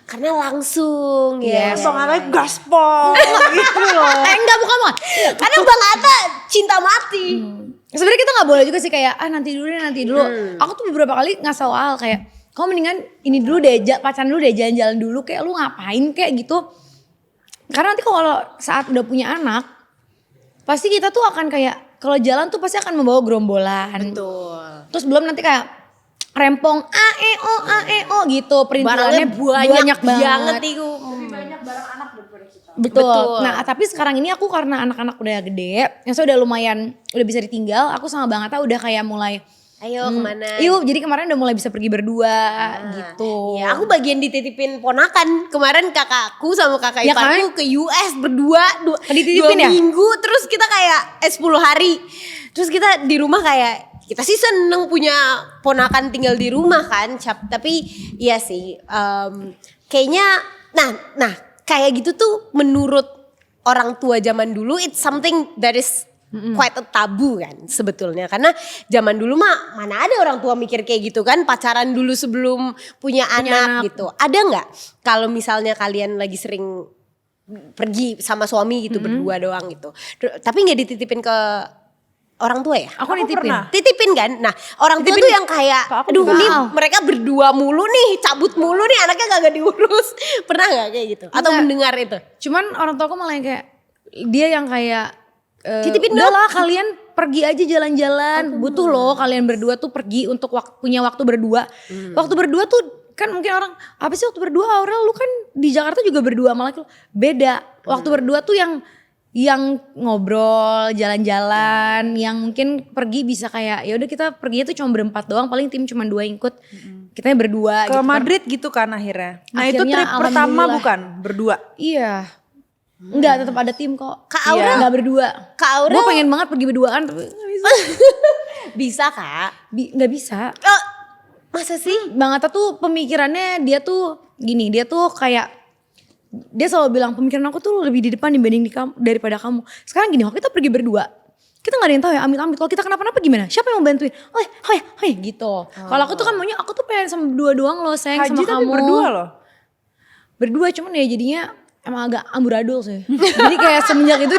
Karena langsung ya.
Yes.
Bang Atta gaspol gitu loh.
Enggak bukan.
Karena Bang Atta cinta mati.
Sebenarnya kita nggak boleh juga sih kayak nanti dulu. Aku tuh beberapa kali ngasih Al kayak kamu mendingan ini dulu deh pacaran dulu deh jalan-jalan dulu kayak lu ngapain kayak gitu. Karena nanti kalau saat udah punya anak pasti kita tuh akan kayak kalau jalan tuh pasti akan membawa gerombolan.
Betul.
Terus belum nanti kayak rempong AEO gitu perintilannya
Barangnya banyak
banget.
banget itu.
Betul.
Betul.
Nah tapi sekarang ini aku karena anak-anak udah gede, yang saya udah lumayan udah bisa ditinggal, aku sama Bang Atta udah kayak mulai
Ayo kemana?
yuk, jadi kemarin udah mulai bisa pergi berdua gitu.
Ya aku bagian dititipin ponakan. Kemarin kakakku sama kakak
Ya
iparku ke US berdua
Dititipin
2
ya?
minggu. Terus kita kayak 10 hari. Terus kita di rumah kayak kita sih seneng punya ponakan tinggal di rumah kan. Tapi iya sih kayaknya nah kayak gitu tuh menurut orang tua zaman dulu it's something that is quite a tabu kan sebetulnya. Karena zaman dulu mah mana ada orang tua mikir kayak gitu kan, pacaran dulu sebelum punya anak gitu. Ada nggak kalau misalnya kalian lagi sering pergi sama suami gitu berdua doang gitu, tapi nggak dititipin ke orang tua ya?
Aku nitipin.
pernah.
Titipin kan? Nah orang tua tuh yang kayak, aduh
juga.
nih mereka berdua mulu nih, cabut mulu nih, anaknya kagak diurus. Pernah gak kayak gitu? Atau
Enggak.
mendengar itu?
Cuman orang tua aku malah yang kayak dia yang kayak
Titipin
udah
dong.
lah kalian pergi aja jalan-jalan. Butuh loh kalian berdua tuh pergi untuk punya waktu berdua. Waktu berdua tuh kan mungkin orang apa sih waktu berdua, Aurel lu kan di Jakarta juga berdua, malah beda. Waktu berdua tuh yang ngobrol, jalan-jalan, yang mungkin pergi bisa kayak ya udah kita pergi itu cuma berempat doang, paling tim cuma 2 yang ikut. Kita berdua
Ke
gitu kan.
Madrid gitu kan akhirnya. Nah itu
Akhirnya
trip pertama
alhamdulillah.
bukan berdua.
Iya. Enggak, tetap ada tim kok.
Kak Aurel?
Enggak berdua.
Kak Aurel?
Gue pengen banget pergi berduaan tapi nggak bisa.
Bisa kak?
Nggak bisa.
Masa sih?
Bang Atta tuh pemikirannya dia tuh gini, dia tuh kayak dia selalu bilang pemikiran aku tuh lebih di depan dibanding daripada kamu. Sekarang gini, kalau kita pergi berdua, kita nggak ada yang tahu ya, amit-amit. Kalau kita kenapa-napa gimana? Siapa yang mau bantuin? Oh gitu. Kalau aku tuh kan maunya aku tuh pengen sama berdua doang loh, sayang
Haji
sama
tapi
kamu.
berdua loh.
Berdua cuman ya jadinya emang agak amburadul sih. Jadi kayak semenjak itu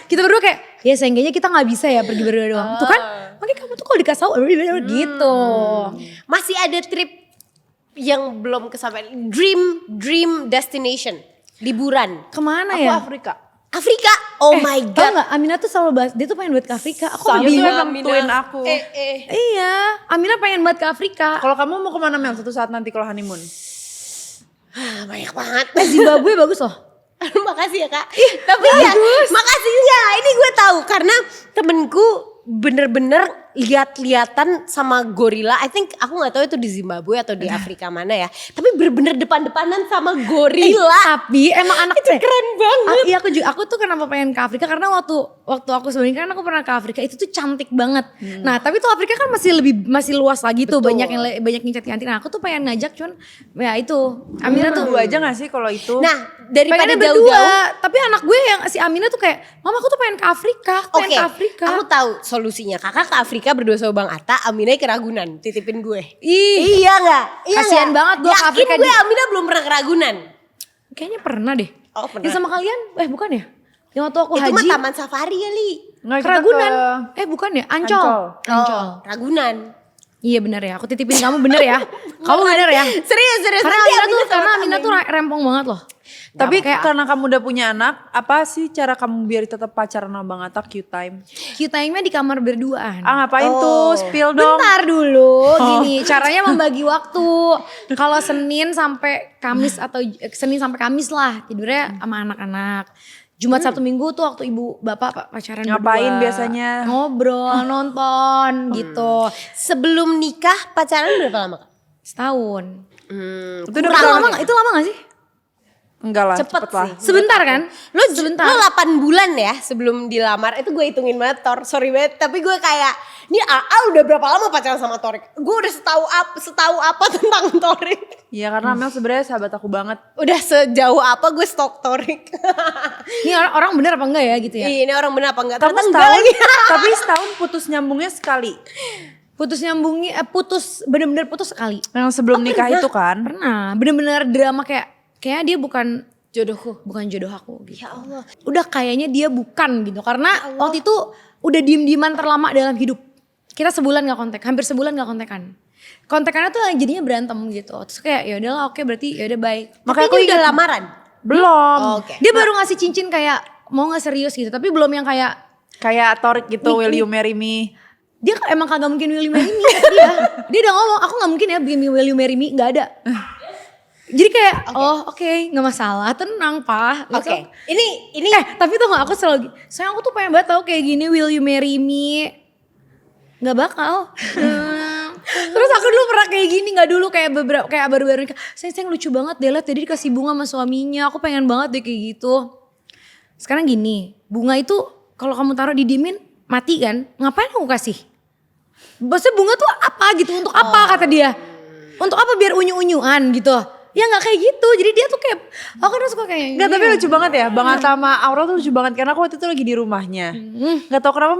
kita berdua kayak ya sayangnya kita nggak bisa ya pergi berdua doang. Tuh kan, makanya kamu tuh kalau dikasih tahu gitu.
Masih ada trip yang belum kesampaian, dream destination, liburan.
Kemana
Aku
ya?
Afrika.
Afrika, oh my
Tau
god.
gak, Aminah tuh selalu bahas, dia tuh pengen buat ke Afrika. Aku
Sama
lebih
tuh
bingung.
emang twin aku.
Iya, Aminah pengen banget ke Afrika.
Kalau kamu mau kemana Mel satu saat nanti kalau honeymoon?
Banyak banget.
Zimbabwe bagus loh.
Makasih ya kak. Tapi ya makasih enggak. Ini gue tahu karena temenku bener-bener lihat-lihatan sama gorila. I think aku nggak tahu itu di Zimbabwe atau di Afrika mana ya. Tapi bener-bener depan-depanan sama gorila.
Tapi emang anak
Itu keren banget.
Iya aku tuh kenapa pengen ke Afrika karena waktu aku sebenarnya kan aku pernah ke Afrika itu tuh cantik banget. Nah tapi tuh Afrika kan masih luas lagi tuh, banyak yang cantik. Nah aku tuh pengen ngajak cuman ya itu Aminah tuh
Berdua aja gak sih kalau itu?
Nah daripada
pengennya
jauh-jauh.
berdua. Tapi anak gue yang si Aminah tuh kayak mama aku tuh pengen ke Afrika,
Oke,
ke Afrika.
aku tahu solusinya. Kakak ke Afrika berdua sama Bang Atta, Aminah ke Ragunan, titipin gue.
Ih,
Iya nggak? Iya
Kasian
nggak?
banget gue ke
Yakin
Afrika
gue Aminah belum pernah ke Ragunan.
kayaknya pernah deh.
Oh, pernah.
Yang sama kalian? Bukan ya? Yang waktu aku
Itu mah
haji.
taman safari kali.
Nggak, kita
Keragunan.
ke-
Bukan ya? Ancol.
Ancol.
Oh, Ragunan.
Iya bener ya. Aku titipin kamu bener ya. Kamu bener ya.
Serius.
Karena
Nanti
Aminah tuh rempong banget loh.
Tapi
Kayak
karena kamu udah punya anak, apa sih cara kamu biar tetap pacaran sama Bang Atta cute time?
Q-time-nya di kamar berduaan.
Ngapain tuh? Spill dong.
Bentar dulu, gini caranya membagi waktu. Kalau Senin sampai Kamis atau Senin sampai Kamis lah tidurnya sama anak-anak. Jumat Sabtu Minggu tuh waktu ibu bapak pacaran
Ngapain
berdua.
biasanya?
Ngobrol, nonton gitu.
Sebelum nikah pacaran berapa lama kak?
Setahun.
Itu
Itu
udah
lama, itu lama gak sih?
Enggak lah,
Cepet
cepet lah.
sih.
Sebentar kan?
Lo 8 bulan ya sebelum dilamar. Itu gue hitungin banget Tor. Sorry banget. Tapi gue kayak, ini AA udah berapa lama pacaran sama Torik? Gue udah setahu apa tentang Torik.
Iya karena Mel sebenarnya sahabat aku banget.
Udah sejauh apa gue stok Torik.
Ini orang bener apa enggak ya gitu ya?
Iya, ini orang benar apa enggak?
Kamu
Ternyata enggak
setahun,
lagi.
tapi setahun putus nyambungnya sekali.
Putus nyambungnya, bener-bener putus sekali.
Yang sebelum nikah itu kan.
Pernah, bener-bener drama kayak dia bukan jodohku, bukan jodoh aku gitu.
Ya Allah.
Udah kayaknya dia bukan gitu, karena waktu itu udah diem-dieman terlama dalam hidup. Kita sebulan gak kontak, hampir sebulan gak kontekan. Kontekannya tuh jadinya berantem gitu. Terus kayak ya udahlah oke berarti ya udah baik.
Makanya aku udah lamaran.
Belum.
Oh, oke.
Dia baru ngasih cincin kayak mau gak serius gitu, tapi belum yang kayak
Kayak Torik gitu, will you marry me?
dia emang kagak mungkin will you marry me kata dia udah ngomong aku gak mungkin ya bikin will you marry me, gak ada. Jadi kayak oke, nggak masalah, tenang pak. Gitu.
Oke. Ini
Tapi tuh gak aku selalu, sayang aku tuh pengen banget tau kayak gini, will you marry me? Nggak bakal. Terus aku dulu pernah kayak gini, nggak dulu kayak baru-baru nikah. Sayang lucu banget deh, liat jadi dikasih bunga sama suaminya. Aku pengen banget deh kayak gitu. Sekarang gini, bunga itu kalau kamu taruh didiemin mati kan? Ngapain aku kasih? Maksudnya bunga tuh apa gitu? Untuk apa kata dia? Untuk apa biar unyu-unyuan gitu? Ya nggak kayak gitu. Jadi dia tuh kayak aku kan suka kayak
Enggak, tapi lucu banget ya. Bang Atta sama Aurel tuh lucu banget karena aku waktu itu lagi di rumahnya. Enggak tahu kenapa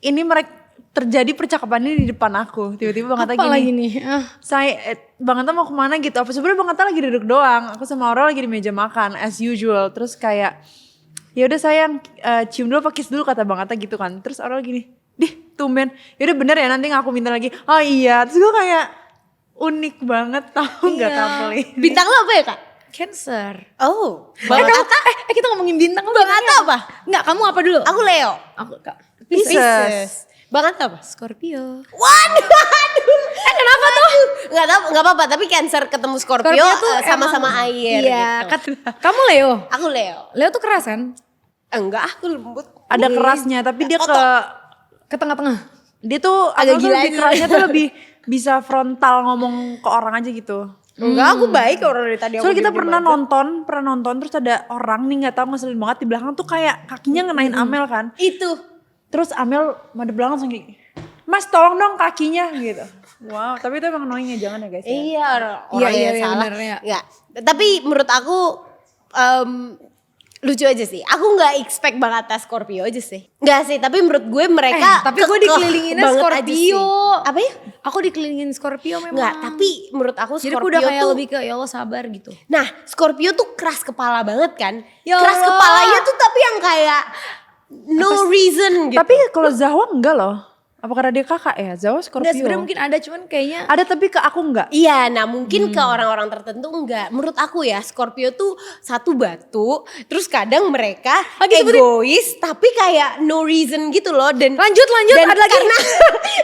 ini mereka terjadi percakapan ini di depan aku. Tiba-tiba Bang Atta
apa lagi
gini.
nih?
Bang Atta mau kemana gitu. Apa sebenarnya Bang Atta lagi duduk doang. Aku sama Aurel lagi di meja makan as usual. Terus kayak ya udah sayang cium dulu apa kiss dulu kata Bang Atta gitu kan. Terus Aurel gini, "Dih, tumben. Ya udah bener ya nanti aku minta lagi." Oh iya. Terus gue kayak unik banget tau nggak couple ini.
Bintang lo apa ya Kak?
Cancer.
Oh, Bang
kamu,
Atta.
kita ngomongin bintang.
Bang Atta apa?
Enggak, kamu apa dulu?
Aku Leo.
Aku Kak.
Pisces.
Bang Atta apa?
Scorpio.
Waduh, kenapa tuh? Nggak apa-apa. Tapi Cancer ketemu Scorpio,
tuh
sama-sama
emang-
air.
Iya,
gitu.
kamu Leo.
Aku Leo.
Leo tuh keras kan?
Enggak, aku lembut.
Ada kerasnya tapi dia
Ke tengah-tengah.
dia tuh
Agak
Aurel tuh
gila
lebih
aja.
kerasnya tuh lebih bisa frontal ngomong ke orang aja gitu.
Enggak, aku baik orang dari tadi.
Soalnya kita pernah nonton terus ada orang nih nggak tahu ngeselin banget di belakang tuh kayak kakinya ngenain Amel kan.
Itu.
Terus Amel madep belakang langsung kayak, "Mas tolong dong kakinya," gitu. Wow, tapi itu emang annoying ya, jangan ya guys ya.
Iya, orang
Iya,
yang
iya,
salah.
bener, ya.
Nggak. Tapi menurut aku lucu aja sih. Aku nggak expect banget atas Scorpio aja sih. Nggak sih, tapi menurut gue mereka
tapi gue
kekeh
dikelilinginnya
banget aja
Scorpio.
sih. Apa ya?
Aku dikelilingin Scorpio memang.
Nggak, tapi menurut aku
Jadi aku
Scorpio
udah kayak
tuh
lebih ke ya Allah sabar gitu.
Nah, Scorpio tuh keras kepala banget kan?
Ya
Keras
Allah.
kepalanya tuh tapi yang kayak no reason gitu.
Tapi kalau Zahwa enggak loh. Apa karena dia kakak ya? Zahwa Scorpio.
Enggak, sebenarnya mungkin ada cuman kayaknya
Ada tapi ke aku enggak.
Iya, nah mungkin ke orang-orang tertentu enggak. Menurut aku ya, Scorpio tuh satu batu, terus kadang mereka egois, tapi kayak no reason gitu loh. Dan
Lanjut,
dan
ada lagi.
karena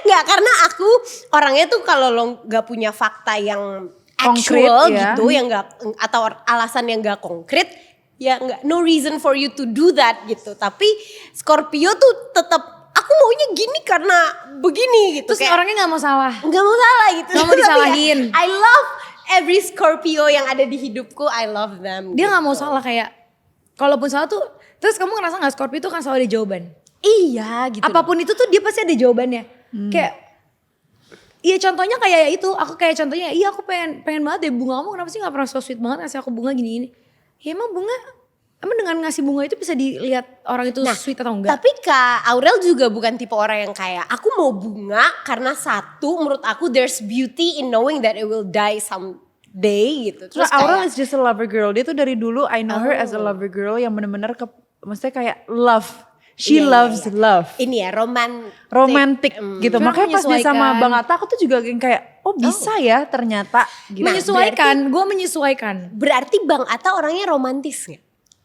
nggak, karena aku orangnya tuh kalau lo nggak punya fakta yang
Konkret,
actual
ya.
gitu, yang nggak, atau alasan yang nggak konkret, ya nggak, no reason for you to do that gitu. Tapi Scorpio tuh tetap aku maunya gini karena begini gitu.
terus nih orangnya nggak mau salah.
Nggak mau salah gitu.
Nggak mau
Tapi ya,
disalahin.
I love every Scorpio yang ada di hidupku. I love them.
Dia nggak mau salah kayak kalaupun salah tuh terus kamu ngerasa nggak Scorpio itu kan selalu ada jawaban.
Iya gitu.
Apapun itu tuh dia pasti ada jawabannya. Kayak iya contohnya kayak ya itu, aku kayak contohnya iya aku pengen banget deh bunga kamu kenapa sih nggak pernah so sweet banget ngasih aku bunga gini. Ya emang dengan ngasih bunga itu bisa dilihat orang itu sweet atau enggak?
Tapi Kak Aurel juga bukan tipe orang yang kayak aku mau bunga karena satu menurut aku there's beauty in knowing that it will die someday gitu. Terus
Terus Aurel
kayak,
is just a lover girl. Dia tuh dari dulu I know her as a lover girl yang bener-bener maksudnya kayak love. She
Iya,
loves
iya.
love.
ini ya
Romantic gitu.
Cuma
Makanya pas dia sama
menyesuaikan.
Bang Atta aku tuh juga yang kayak oh bisa ya ternyata gitu.
Menyesuaikan, gue menyesuaikan.
berarti Bang Atta orangnya romantis nggak?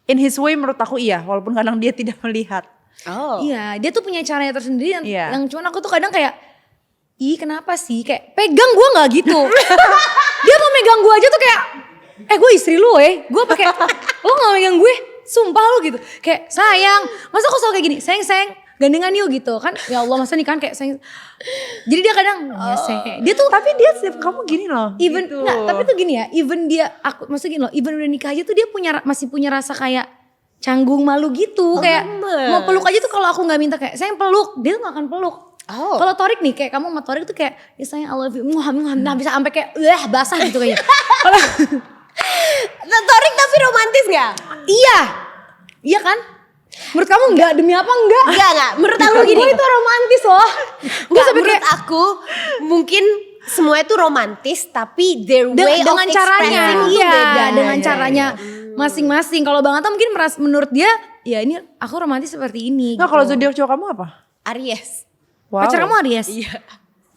In his way menurut aku iya walaupun kadang dia tidak melihat.
Oh.
Iya, dia tuh punya caranya tersendiri yang,
Iya.
yang cuman aku tuh kadang kayak, ih kenapa sih? Kayak pegang gue nggak gitu. Dia mau megang gue aja tuh kayak, gue istri lu gue pakai, lo nggak megang gue, sumpah lu gitu. Kayak sayang, masa aku selalu kayak gini, sayang gandengan yuk gitu kan? Ya Allah masa nikahan kayak sayang. Jadi dia kadang, ya sayang. Dia tuh
Tapi dia setiap kamu gini loh.
even
gitu.
nggak, tapi tuh gini ya, even dia aku maksudnya gini loh, even udah nikah aja tuh dia masih punya rasa kayak canggung malu gitu, kayak
gemes.
mau peluk aja tuh kalau aku nggak minta kayak sayang peluk, dia tuh gak akan peluk.
Oh.
Kalau Torik nih kayak kamu sama Torik tuh kayak ya sayang I love you, nah bisa sampai kayak basah gitu kayaknya. Kalau
Torik tapi romantis nggak?
iya kan? Menurut kamu enggak, demi apa enggak?
Enggak. Menurut aku gini.
Gue itu romantis loh.
Enggak, menurut aku mungkin semua itu romantis tapi their way of
dengan caranya,
expressing tuh
iya,
beda.
dengan caranya masing-masing. Kalau Bang Atta mungkin menurut dia, ya ini aku romantis seperti ini.
Nah
gitu.
kalau zodiak cowok kamu apa?
Aries.
Wow.
Pacar kamu Aries?
Iya.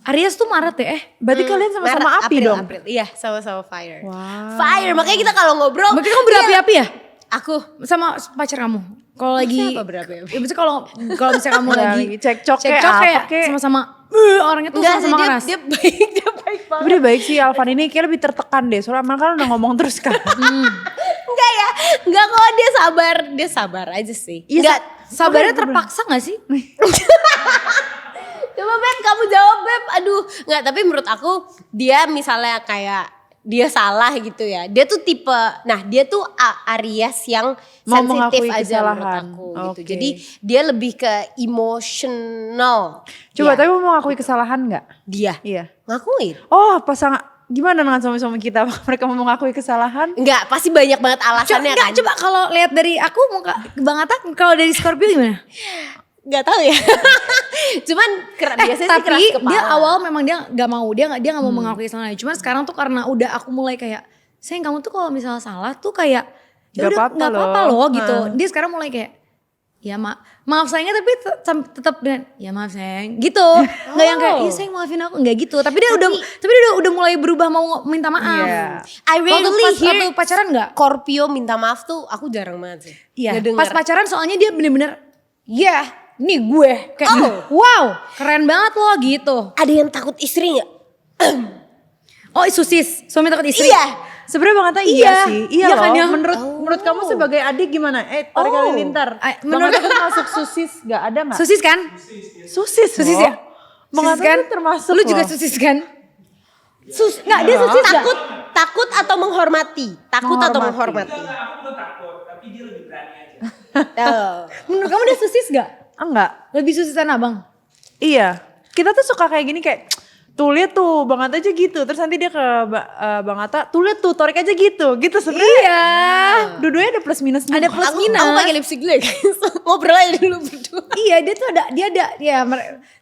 Aries tuh Maret ya?
Berarti kalian sama-sama
Maret,
api
April,
dong.
April. Iya, sama-sama fire.
Wow.
Fire, makanya kita kalau ngobrol.
Berarti kamu berapi-api ya?
Aku.
Sama pacar kamu? Kalau lagi,
Siapa berapi-api?
ya maksudnya kalau misalnya kamu
Nah,
lagi
lagi cekcok kayak
kayak
apa kayak.
sama-sama orangnya tuh
Enggak sih,
sama-sama
dia,
keras.
dia baik, dia baik banget.
Tapi dia baik sih Alvan ini kayak lebih tertekan deh. Soalnya Amal kan udah ngomong terus kan.
Enggak ya, enggak kok dia sabar aja sih.
Iya,
Enggak,
Sabarnya terpaksa gak sih?
coba Beb kamu jawab Beb. Aduh, enggak, tapi menurut aku dia misalnya kayak dia salah gitu ya. Dia tuh tipe, nah dia tuh Aries yang
Mau
sensitif
mengakui
aja menurut
kesalahan.
aku gitu.
Oke.
Jadi dia lebih ke emotional.
Coba
Iya.
tapi mau ngakui kesalahan gak?
Dia
Iya.
ngakuin.
Oh pasangan gimana dengan suami-suami kita? Mereka mau mengakui kesalahan?
Enggak, pasti banyak banget alasannya kan.
Coba kalau lihat dari aku mau ke Bang Atta, kalau dari Scorpio gimana?
Enggak tahu ya. Cuman biasanya sih
Tapi
keras kepala.
dia awal memang dia nggak mau, dia nggak mau mengakui kesalahannya. Cuman sekarang tuh karena udah aku mulai kayak, sayang kamu tuh kalau misalnya salah tuh kayak ya udah nggak apa-apa loh gitu. Dia sekarang mulai kayak, ya maaf sayangnya tapi tetap dengan ya maaf sayang gitu. Nggak yang kayak, iya sayang maafin aku, nggak gitu. Tapi dia udah mulai berubah mau minta maaf.
Iya.
I rarely
Waktu pacaran nggak?
Scorpio minta maaf tuh aku jarang banget sih.
Iya.
Ngedenger.
Pas pacaran soalnya dia bener-bener, ya nih gue kayak, wow keren banget loh gitu.
Ada yang takut istri gak?
Oh susis, suami takut istri.
Iya.
Sebenarnya Bang Atta iya
Iya.
sih.
Iya
Iya
kan
loh.
ya?
Menurut kamu sebagai adik gimana? Tarik Halilintar. Bang Atta termasuk susis gak ada gak?
Susis kan?
Susis
Susis
loh.
ya?
Bang
Susis
Atta
kan?
tuh termasuk
Lu juga
loh.
susis kan? Nggak dia susis nggak?
Takut atau menghormati? Takut atau menghormati?
Aku bukan takut, tapi dia lebih berani aja.
Menurut kamu dia susis gak?
Enggak.
Lebih susisan abang?
Iya. Kita tuh suka kayak gini kayak tuh lihat tuh Bang Atta aja gitu. Terus nanti dia ke Bang Atta, tuh lihat tuh Torik aja gitu. Gitu sebenarnya.
Iya.
Dua-duanya ada plus minusnya.
Ada plus
Aku
minus.
pakai lipstick dulu ya guys. Ngobrol aja dulu berdua.
Iya dia tuh ada, ya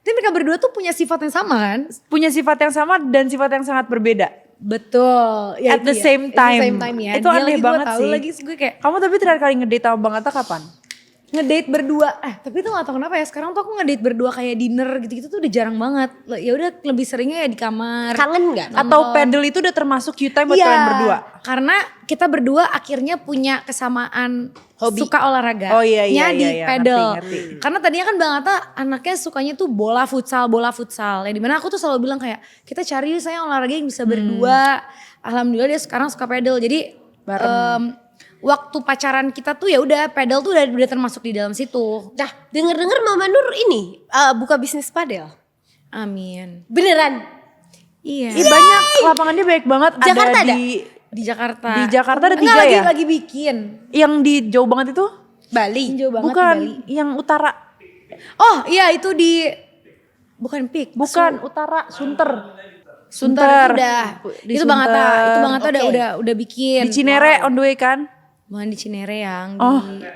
tapi mereka berdua tuh punya sifat yang sama kan?
Punya sifat yang sama dan sifat yang sangat berbeda.
Betul. Ya,
At the
itu ya.
same time.
At the same time ya.
Itu
Dia
aneh
lagi, gua
banget
tahu
sih.
Lagi gue kayak
Kamu tapi terakhir kali ngedate sama Bang Atta kapan?
ngedate berdua. Tapi tuh gak tau kenapa ya. Sekarang tuh aku ngedate berdua kayak dinner gitu-gitu tuh udah jarang banget. Ya udah lebih seringnya ya di kamar.
Kangen gak?
Atau paddle itu udah termasuk you time buat kalian berdua?
Karena kita berdua akhirnya punya kesamaan
Hobi.
suka olahraga.
Oh iya, iya,
di
iya,
paddle.
ngerti.
Karena tadinya kan Bang Atta anaknya sukanya tuh bola futsal. Yang dimana aku tuh selalu bilang kayak kita cari yuk saya olahraga yang bisa berdua. Alhamdulillah dia sekarang suka paddle. Jadi waktu pacaran kita tuh ya udah paddle tuh udah termasuk di dalam situ.
Nah, denger-denger Mama Nur ini buka bisnis padel.
Amin.
Beneran?
Iya.
Ih, banyak, lapangannya banyak banget.
Jakarta ada?
Di Jakarta.
Di Jakarta ada
Enggak,
3 ya?
lagi bikin.
Yang di jauh banget itu?
Bali.
Jauh banget
Bukan,
di Bali.
yang utara.
Oh iya itu di bukan Pik.
Bukan, utara, Sunter.
Sunter itu udah.
Di
Itu Bang Atta,
Sunter.
itu Bang Atta
Oke.
udah bikin.
Di Cinere on the way kan?
Bukan di Cinere yang
Oh.
di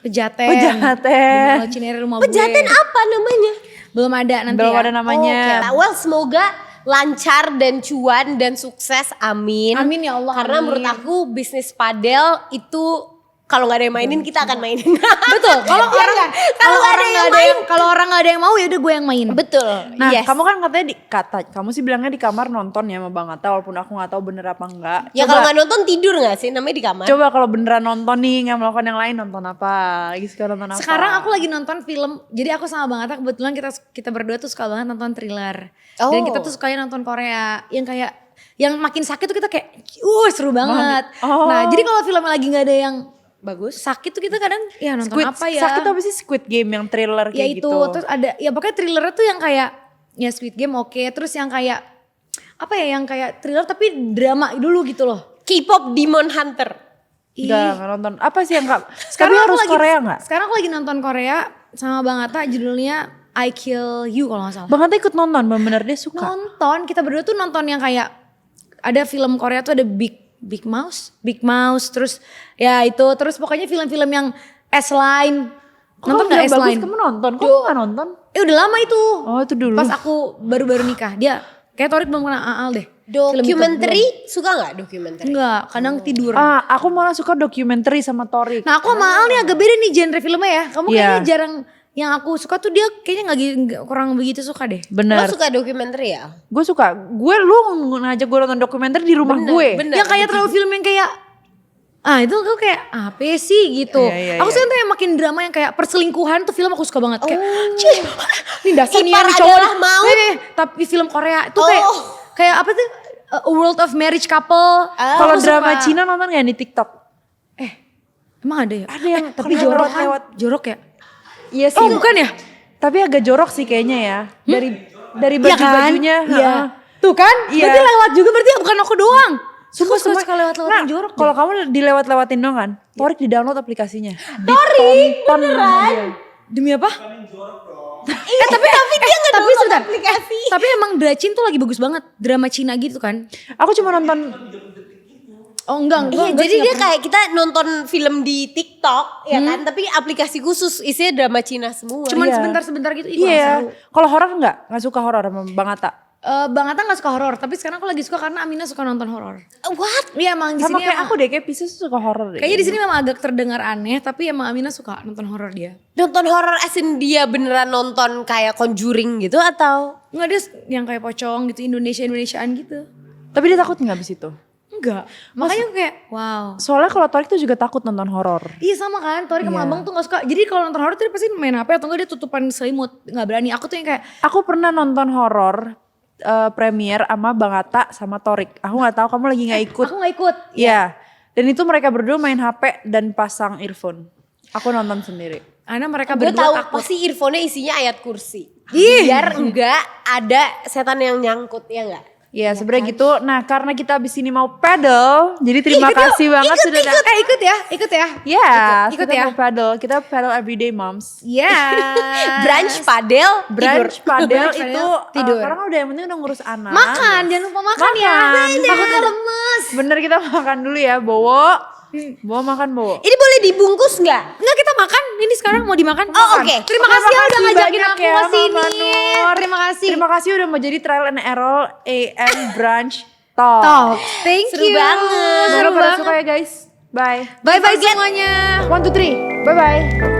Pejaten.
Pejaten.
Di Cinere rumah
Pejaten
gue.
apa namanya?
Belum ada nanti
Belum
ya.
ada namanya.
Oke, well semoga lancar dan cuan dan sukses, amin.
Amin ya Allah,
Karena
amin.
menurut aku bisnis padel itu kalau nggak ada yang mainin kita akan mainin.
Betul. Kalau
Iya
orang
nggak? Kalau nggak ada yang main.
kalau orang nggak ada yang mau ya udah gue yang main.
Betul.
Nah,
yes.
kamu kan katanya kamu sih bilangnya di kamar nonton ya sama Bang Atta, walaupun aku gak tahu bener apa enggak.
Ya kalau nggak nonton tidur nggak sih? Namanya di kamar.
Coba kalau beneran nonton nih, nggak melakukan yang lain, nonton apa? Lagi suka nonton apa?
Sekarang aku lagi nonton film. Jadi aku sama Bang Atta kebetulan kita berdua tuh suka banget nonton thriller.
Oh.
Dan kita tuh sukanya nonton Korea yang kayak yang makin sakit tuh kita kayak seru banget.
Oh.
Nah, jadi kalau filmnya lagi nggak ada yang
Bagus.
sakit tuh kita kadang ya nonton
Squid,
apa ya?
sakit apa sih Squid Game yang thriller
Ya
kayak
itu,
gitu?
terus ada ya pokoknya thrillernya tuh yang kayak ya Squid Game oke, terus yang kayak apa ya yang kayak thriller tapi drama dulu gitu loh.
K-pop Demon Hunter.
Enggak nonton. Apa sih yang kak? Sekarang harus Korea nggak?
Sekarang aku lagi nonton Korea sama Bang Atta judulnya I Kill You kalau gak salah.
Bang Atta ikut nonton, bener dia suka.
Nonton, kita berdua tuh nonton yang kayak ada film Korea tuh ada Big Mouse, terus ya itu, terus pokoknya film-film yang S-Line. Nonton gak
Bagus
S-Line?
kamu nonton, kok kamu gak nonton?
Udah lama itu.
Oh itu dulu.
Pas aku baru-baru nikah, dia kayak Torik belum pernah Aal deh. Film itu,
Documentary suka nggak documentary?
belum. Enggak, kadang tidur.
Aku malah suka dokumenter sama Torik.
Nah aku sama Aal nih agak beda nih genre filmnya ya. Kamu
Iya.
kayaknya jarang, yang aku suka tuh dia kayaknya nggak kurang begitu suka deh.
Lo
Bener.
suka documentary ya?
Gue suka. Lu ngajak gue nonton dokumenter di rumah gue.
bener.
Yang kayak terlalu film yang kayak itu gue kayak apa sih gitu.
Iya, iya,
Aku
iya.
suka tuh yang makin drama yang kayak perselingkuhan tuh film aku suka banget. Kayak cih, ini dasar nih
Ipar
yang cowok.
adalah maut.
Nih, tapi film Korea itu kayak apa tuh A World of Marriage Couple.
Kalau
Aku
drama
suka.
Cina nonton gak di TikTok?
Emang ada ya?
Ada yang
tapi
kalau
jorok
lewat.
jorok ya?
Iya sih.
Oh bukan ya?
Tapi agak jorok sih kayaknya ya. Dari
Iya kan?
baju-bajunya.
Iya. Tuh kan?
Iya.
Berarti lewat juga berarti bukan aku doang.
Sumpah
Aku suka lewat-lewat yang jorok.
Kalau kamu dilewat-lewatin dong kan, Torik di download aplikasinya.
Torik,
Ditonton sama dia.
Demi apa?
tapi dia nggak
Tapi
download
sebentar.
aplikasi.
Tapi emang Dracin tuh lagi bagus banget. Drama Cina gitu kan.
Aku cuma nonton. Oh enggak.
Iya, jadi dia kayak kita nonton film di TikTok ya kan, tapi aplikasi khusus isinya drama Cina semua.
Cuman
Iya.
sebentar-sebentar gitu. Ih, kurang
Iya.
seru.
Kalau horor nggak suka horor sama Bang Atta.
Bang Atta gak suka horor, tapi sekarang aku lagi suka karena Amina suka nonton horor.
What?
Iya emang di
Sama
sini
kayak
emang-
aku deh, kayak Pisces suka horor deh.
Kayaknya di sini memang agak terdengar aneh, tapi emang Amina suka nonton horor dia.
Nonton horor asin dia beneran nonton kayak Conjuring gitu atau?
Enggak, dia yang kayak pocong gitu, Indonesiaan gitu.
Tapi dia takut nggak abis itu?
Enggak. Makanya aku kayak wow.
Soalnya kalau Torik tuh juga takut nonton horor.
Iya sama kan, Tori sama
Iya.
Abang tuh gak suka. Jadi kalau nonton horor tuh dia pasti main HP atau enggak dia tutupan selimut. Gak berani, aku tuh yang kayak
Aku pernah nonton horor premier sama Bang Atta sama Torik. Aku nggak tahu kamu lagi nggak ikut.
aku gak ikut.
Iya. Dan itu mereka berdua main HP dan pasang earphone. Aku nonton sendiri.
Karena mereka
Gue
berdua
tahu
takut.
pasti earphone-nya isinya ayat kursi. Biar enggak ada setan yang nyangkut, ya enggak?
Iya sebenarnya gitu. Nah karena kita abis ini mau paddle, jadi terima kasih banget sudah datang.
Ikut ya, ikut ya.
Iya,
Ikut
kita
ya.
mau paddle. Kita paddle everyday moms.
Iya.
Brunch padel,
Brunch paddle
Brunch
itu
tidur.
karena udah yang penting udah ngurus anak.
Makan, jangan lupa makan ya.
Makan.
Aku tuh lemes.
Bener kita makan dulu ya, Bowo. Bowo makan Bowo.
Ini boleh dibungkus nggak?
Enggak, kita makan. Ini sekarang mau dimakan.
Oh, oke.
Terima kasih ya udah ngajakin
banyak
aku
ya,
ke
Mama
sini.
Nur.
Terima kasih.
Terima kasih udah mau jadi trial and error AM Brunch Talk.
Talk. Thank
Seru
you.
banget.
Semoga
Seru
pada
banget.
suka ya guys. Bye.
Bye bye semuanya.
1, 2, 3. Bye bye.